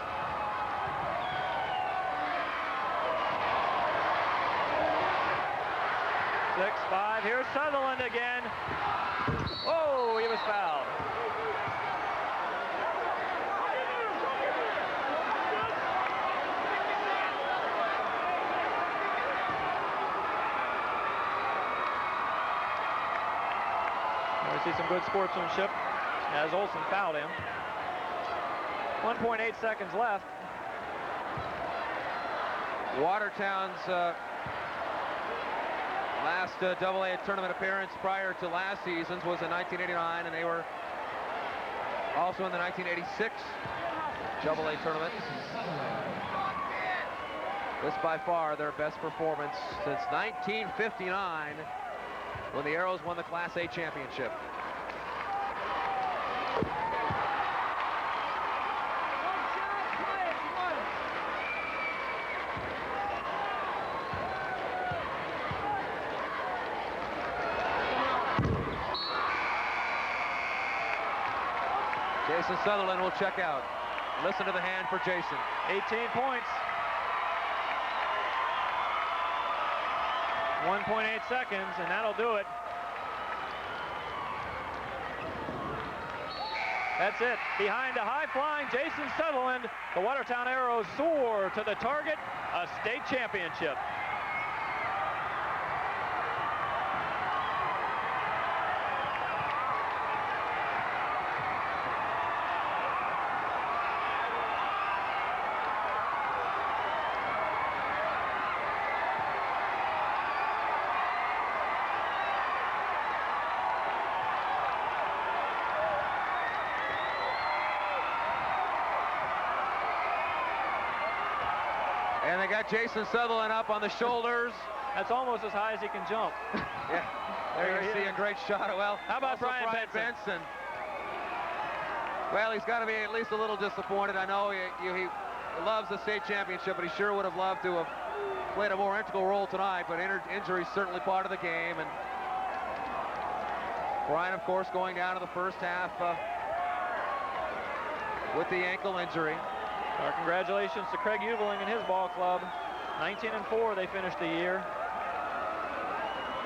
Six, five. Here's Sutherland again. Oh, he was fouled. We see some good sportsmanship as Olsen fouled him. 1.8 seconds left.
Watertown's last AA tournament appearance prior to last season's was in 1989, and they were also in the 1986 AA tournament. This by far their best performance since 1959, when the Arrows won the Class A championship. Jason Sutherland will check out. Listen to the hand for Jason.
18 points. 1.8 seconds, and that'll do it. That's it. Behind a high-flying Jason Sutherland, the Watertown Arrows soar to the target, a state championship.
And they got Jason Sutherland up on the shoulders.
That's almost as high as he can jump.
Yeah, there you see a great shot. Well,
how about Brian
Benson? Well, he's got to be at least a little disappointed. I know he loves the state championship, but he sure would have loved to have played a more integral role tonight, but injury is certainly part of the game. And Brian, of course, going down to the first half with the ankle injury.
Our congratulations to Craig Uveling and his ball club. 19-4 they finished the year.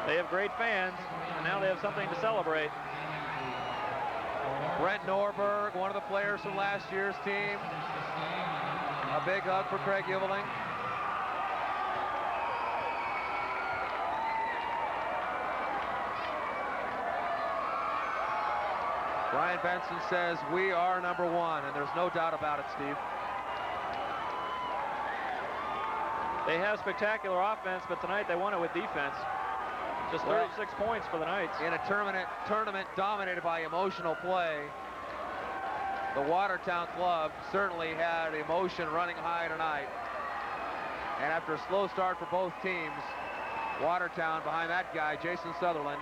They have great fans, and now they have something to celebrate.
Brent Norberg, one of the players from last year's team. A big hug for Craig Uveling. Brian Benson says, "We are #1," and there's no doubt about it, Steve.
They have spectacular offense, but tonight they won it with defense. Just 36 points for the Knights.
In a tournament dominated by emotional play, the Watertown club certainly had emotion running high tonight. And after a slow start for both teams, Watertown, behind that guy, Jason Sutherland,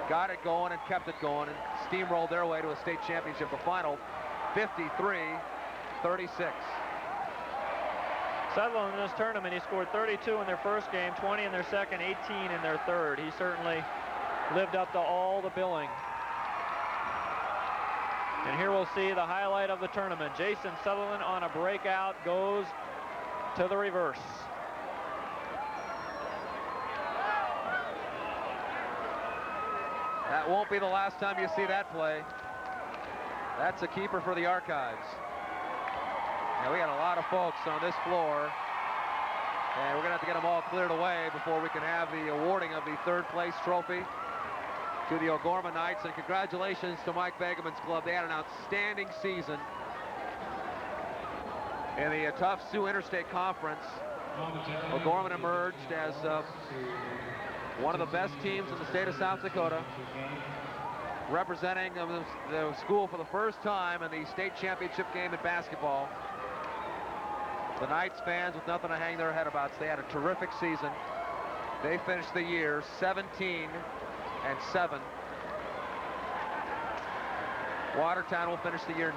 got it going and kept it going and steamrolled their way to a state championship. The final, 53-36.
Sutherland in this tournament, he scored 32 in their first game, 20 in their second, 18 in their third. He certainly lived up to all the billing. And here we'll see the highlight of the tournament. Jason Sutherland on a breakout goes to the reverse.
That won't be the last time you see that play. That's a keeper for the archives. Now we got a lot of folks on this floor, and we're gonna have to get them all cleared away before we can have the awarding of the third place trophy to the O'Gorman Knights. And congratulations to Mike Begeman's club. They had an outstanding season in the tough Sioux Interstate Conference. O'Gorman emerged as one of the best teams in the state of South Dakota, representing the school for the first time in the state championship game in basketball. The Knights fans with nothing to hang their head about. So they had a terrific season. They finished the year 17-7. Watertown will finish the year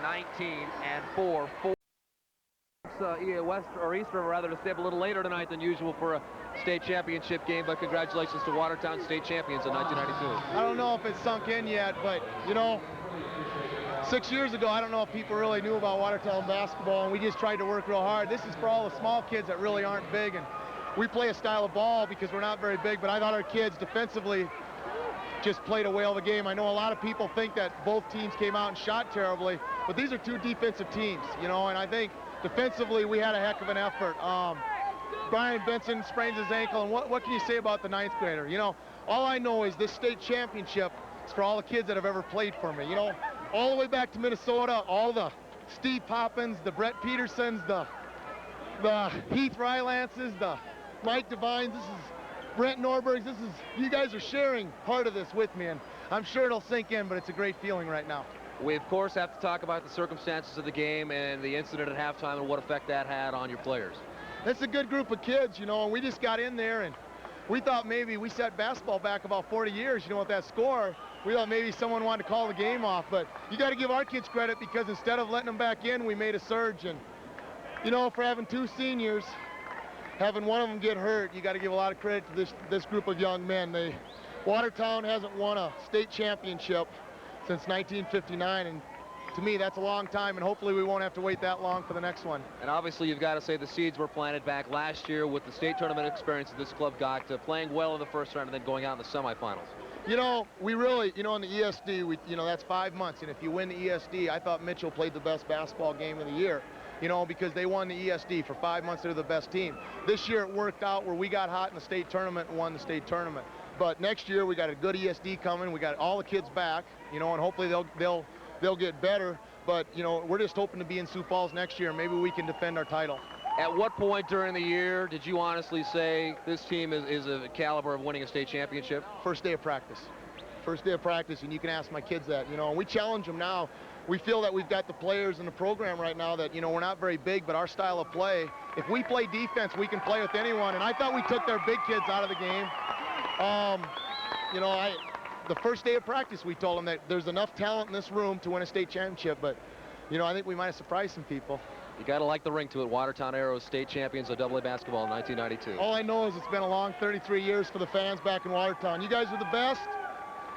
19-4. West or Eastern rather to stay up a little later tonight than usual for a state championship game, but congratulations to Watertown state champions in 1992.
I don't know if it's sunk in yet, but you know, 6 years ago, I don't know if people really knew about Watertown basketball, and we just tried to work real hard. This is for all the small kids that really aren't big, and we play a style of ball because we're not very big, but I thought our kids defensively just played a whale of a game. I know a lot of people think that both teams came out and shot terribly, but these are two defensive teams, you know, and I think defensively we had a heck of an effort. Brian Benson sprains his ankle, and what can you say about the ninth grader? You know, all I know is this state championship is for all the kids that have ever played for me. You know, all the way back to Minnesota, all the Steve Poppins, the Brett Petersons, the Heath Rylances, the Mike Devines, this is Brent Norberg, you guys are sharing part of this with me, and I'm sure it'll sink in, but it's a great feeling right now.
We, of course, have to talk about the circumstances of the game and the incident at halftime and what effect that had on your players.
It's a good group of kids, you know, and we just got in there, and we thought maybe we set basketball back about 40 years, you know, with that score. We thought maybe someone wanted to call the game off, but you got to give our kids credit because instead of letting them back in, we made a surge. And, you know, for having two seniors, having one of them get hurt, you got to give a lot of credit to this group of young men. Watertown hasn't won a state championship since 1959, and to me that's a long time, and hopefully we won't have to wait that long for the next one.
And obviously you've got to say the seeds were planted back last year with the state tournament experience that this club got, playing well in the first round and then going out in the semifinals.
You know, we really, you know, in the ESD, you know, that's 5 months, and if you win the ESD, I thought Mitchell played the best basketball game of the year, you know, because they won the ESD. For 5 months they're the best team. This year it worked out where we got hot in the state tournament and won the state tournament. But next year we got a good ESD coming. We got all the kids back, you know, and hopefully they'll get better. But you know, we're just hoping to be in Sioux Falls next year. Maybe we can defend our title.
At what point during the year did you honestly say this team is a caliber of winning a state championship?
First day of practice. First day of practice, and you can ask my kids that. You know, and we challenge them now. We feel that we've got the players in the program right now that, you know, we're not very big, but our style of play, if we play defense, we can play with anyone. And I thought we took their big kids out of the game. You know, the first day of practice, we told them that there's enough talent in this room to win a state championship, but, you know, I think we might have surprised some people.
You got to like the ring to it. Watertown Arrows state champions of AA basketball in 1992.
All I know is it's been a long 33 years for the fans back in Watertown. You guys are the best.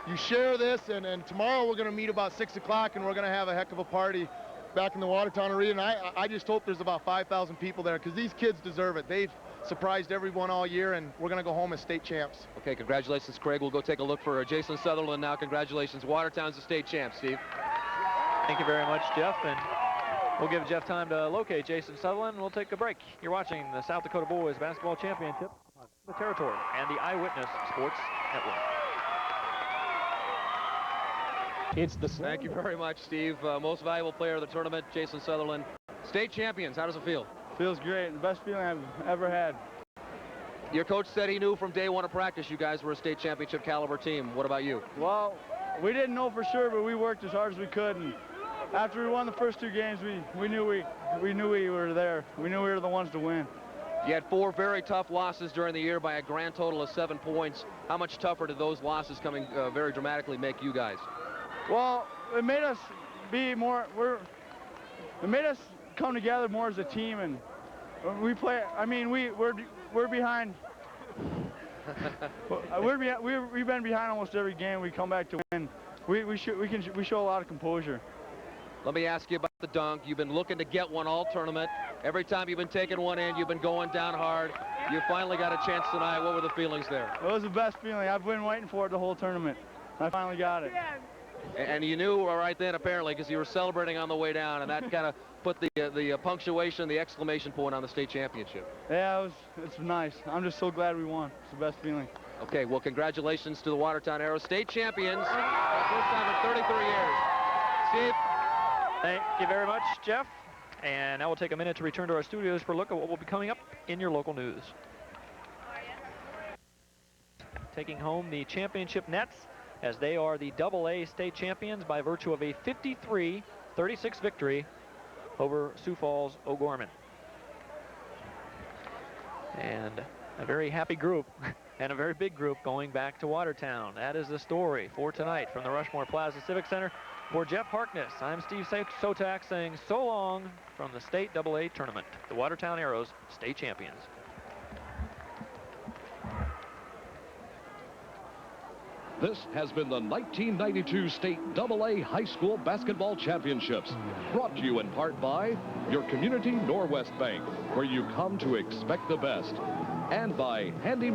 You share this, and tomorrow we're going to meet about 6 o'clock, and we're going to have a heck of a party back in the Watertown Arena. And I just hope there's about 5,000 people there, because these kids deserve it. They've surprised everyone all year, and we're going to go home as state champs.
Okay, congratulations, Craig. We'll go take a look for Jason Sutherland now. Congratulations. Watertown's the state champ, Steve.
Thank you very much, Jeff, and we'll give Jeff time to locate Jason Sutherland, and we'll take a break. You're watching the South Dakota Boys Basketball Championship on the Territory and the Eyewitness Sports Network.
Thank you very much, Steve. Most valuable player of the tournament, Jason Sutherland. State champions, how does it feel?
Feels great. The best feeling I've ever had.
Your coach said he knew from day one of practice you guys were a state championship caliber team. What about you?
Well, we didn't know for sure, but we worked as hard as we could. And after we won the first 2 games, we knew we were there. We knew we were the ones to win.
You had 4 very tough losses during the year by a grand total of 7 points. How much tougher did those losses coming very dramatically make you guys?
Well, it made us be more. It made us come together more as a team, and We play. I mean, we're behind. We've been behind almost every game. We come back to win. We show a lot of composure.
Let me ask you about the dunk. You've been looking to get one all tournament. Every time you've been taking one in, you've been going down hard. You finally got a chance tonight. What were the feelings there?
It was the best feeling. I've been waiting for it the whole tournament. I finally got it.
And you knew right then, apparently, because you were celebrating on the way down, and that kind of put the punctuation, the exclamation point on the state championship.
Yeah, it's nice. I'm just so glad we won. It's the best feeling.
Okay, well, congratulations to the Watertown Arrows, state champions, for the first time in 33 years. Steve?
Thank you very much, Jeff. And now we'll take a minute to return to our studios for a look at what will be coming up in your local news. Taking home the championship nets, as they are the AA state champions by virtue of a 53-36 victory over Sioux Falls O'Gorman. And a very happy group and a very big group going back to Watertown. That is the story for tonight from the Rushmore Plaza Civic Center. For Jeff Harkness, I'm Steve Sotak saying so long from the state AA tournament. The Watertown Arrows, state champions.
This has been the 1992 State AA High School Basketball Championships, brought to you in part by your Community Norwest Bank, where you come to expect the best, and by Handy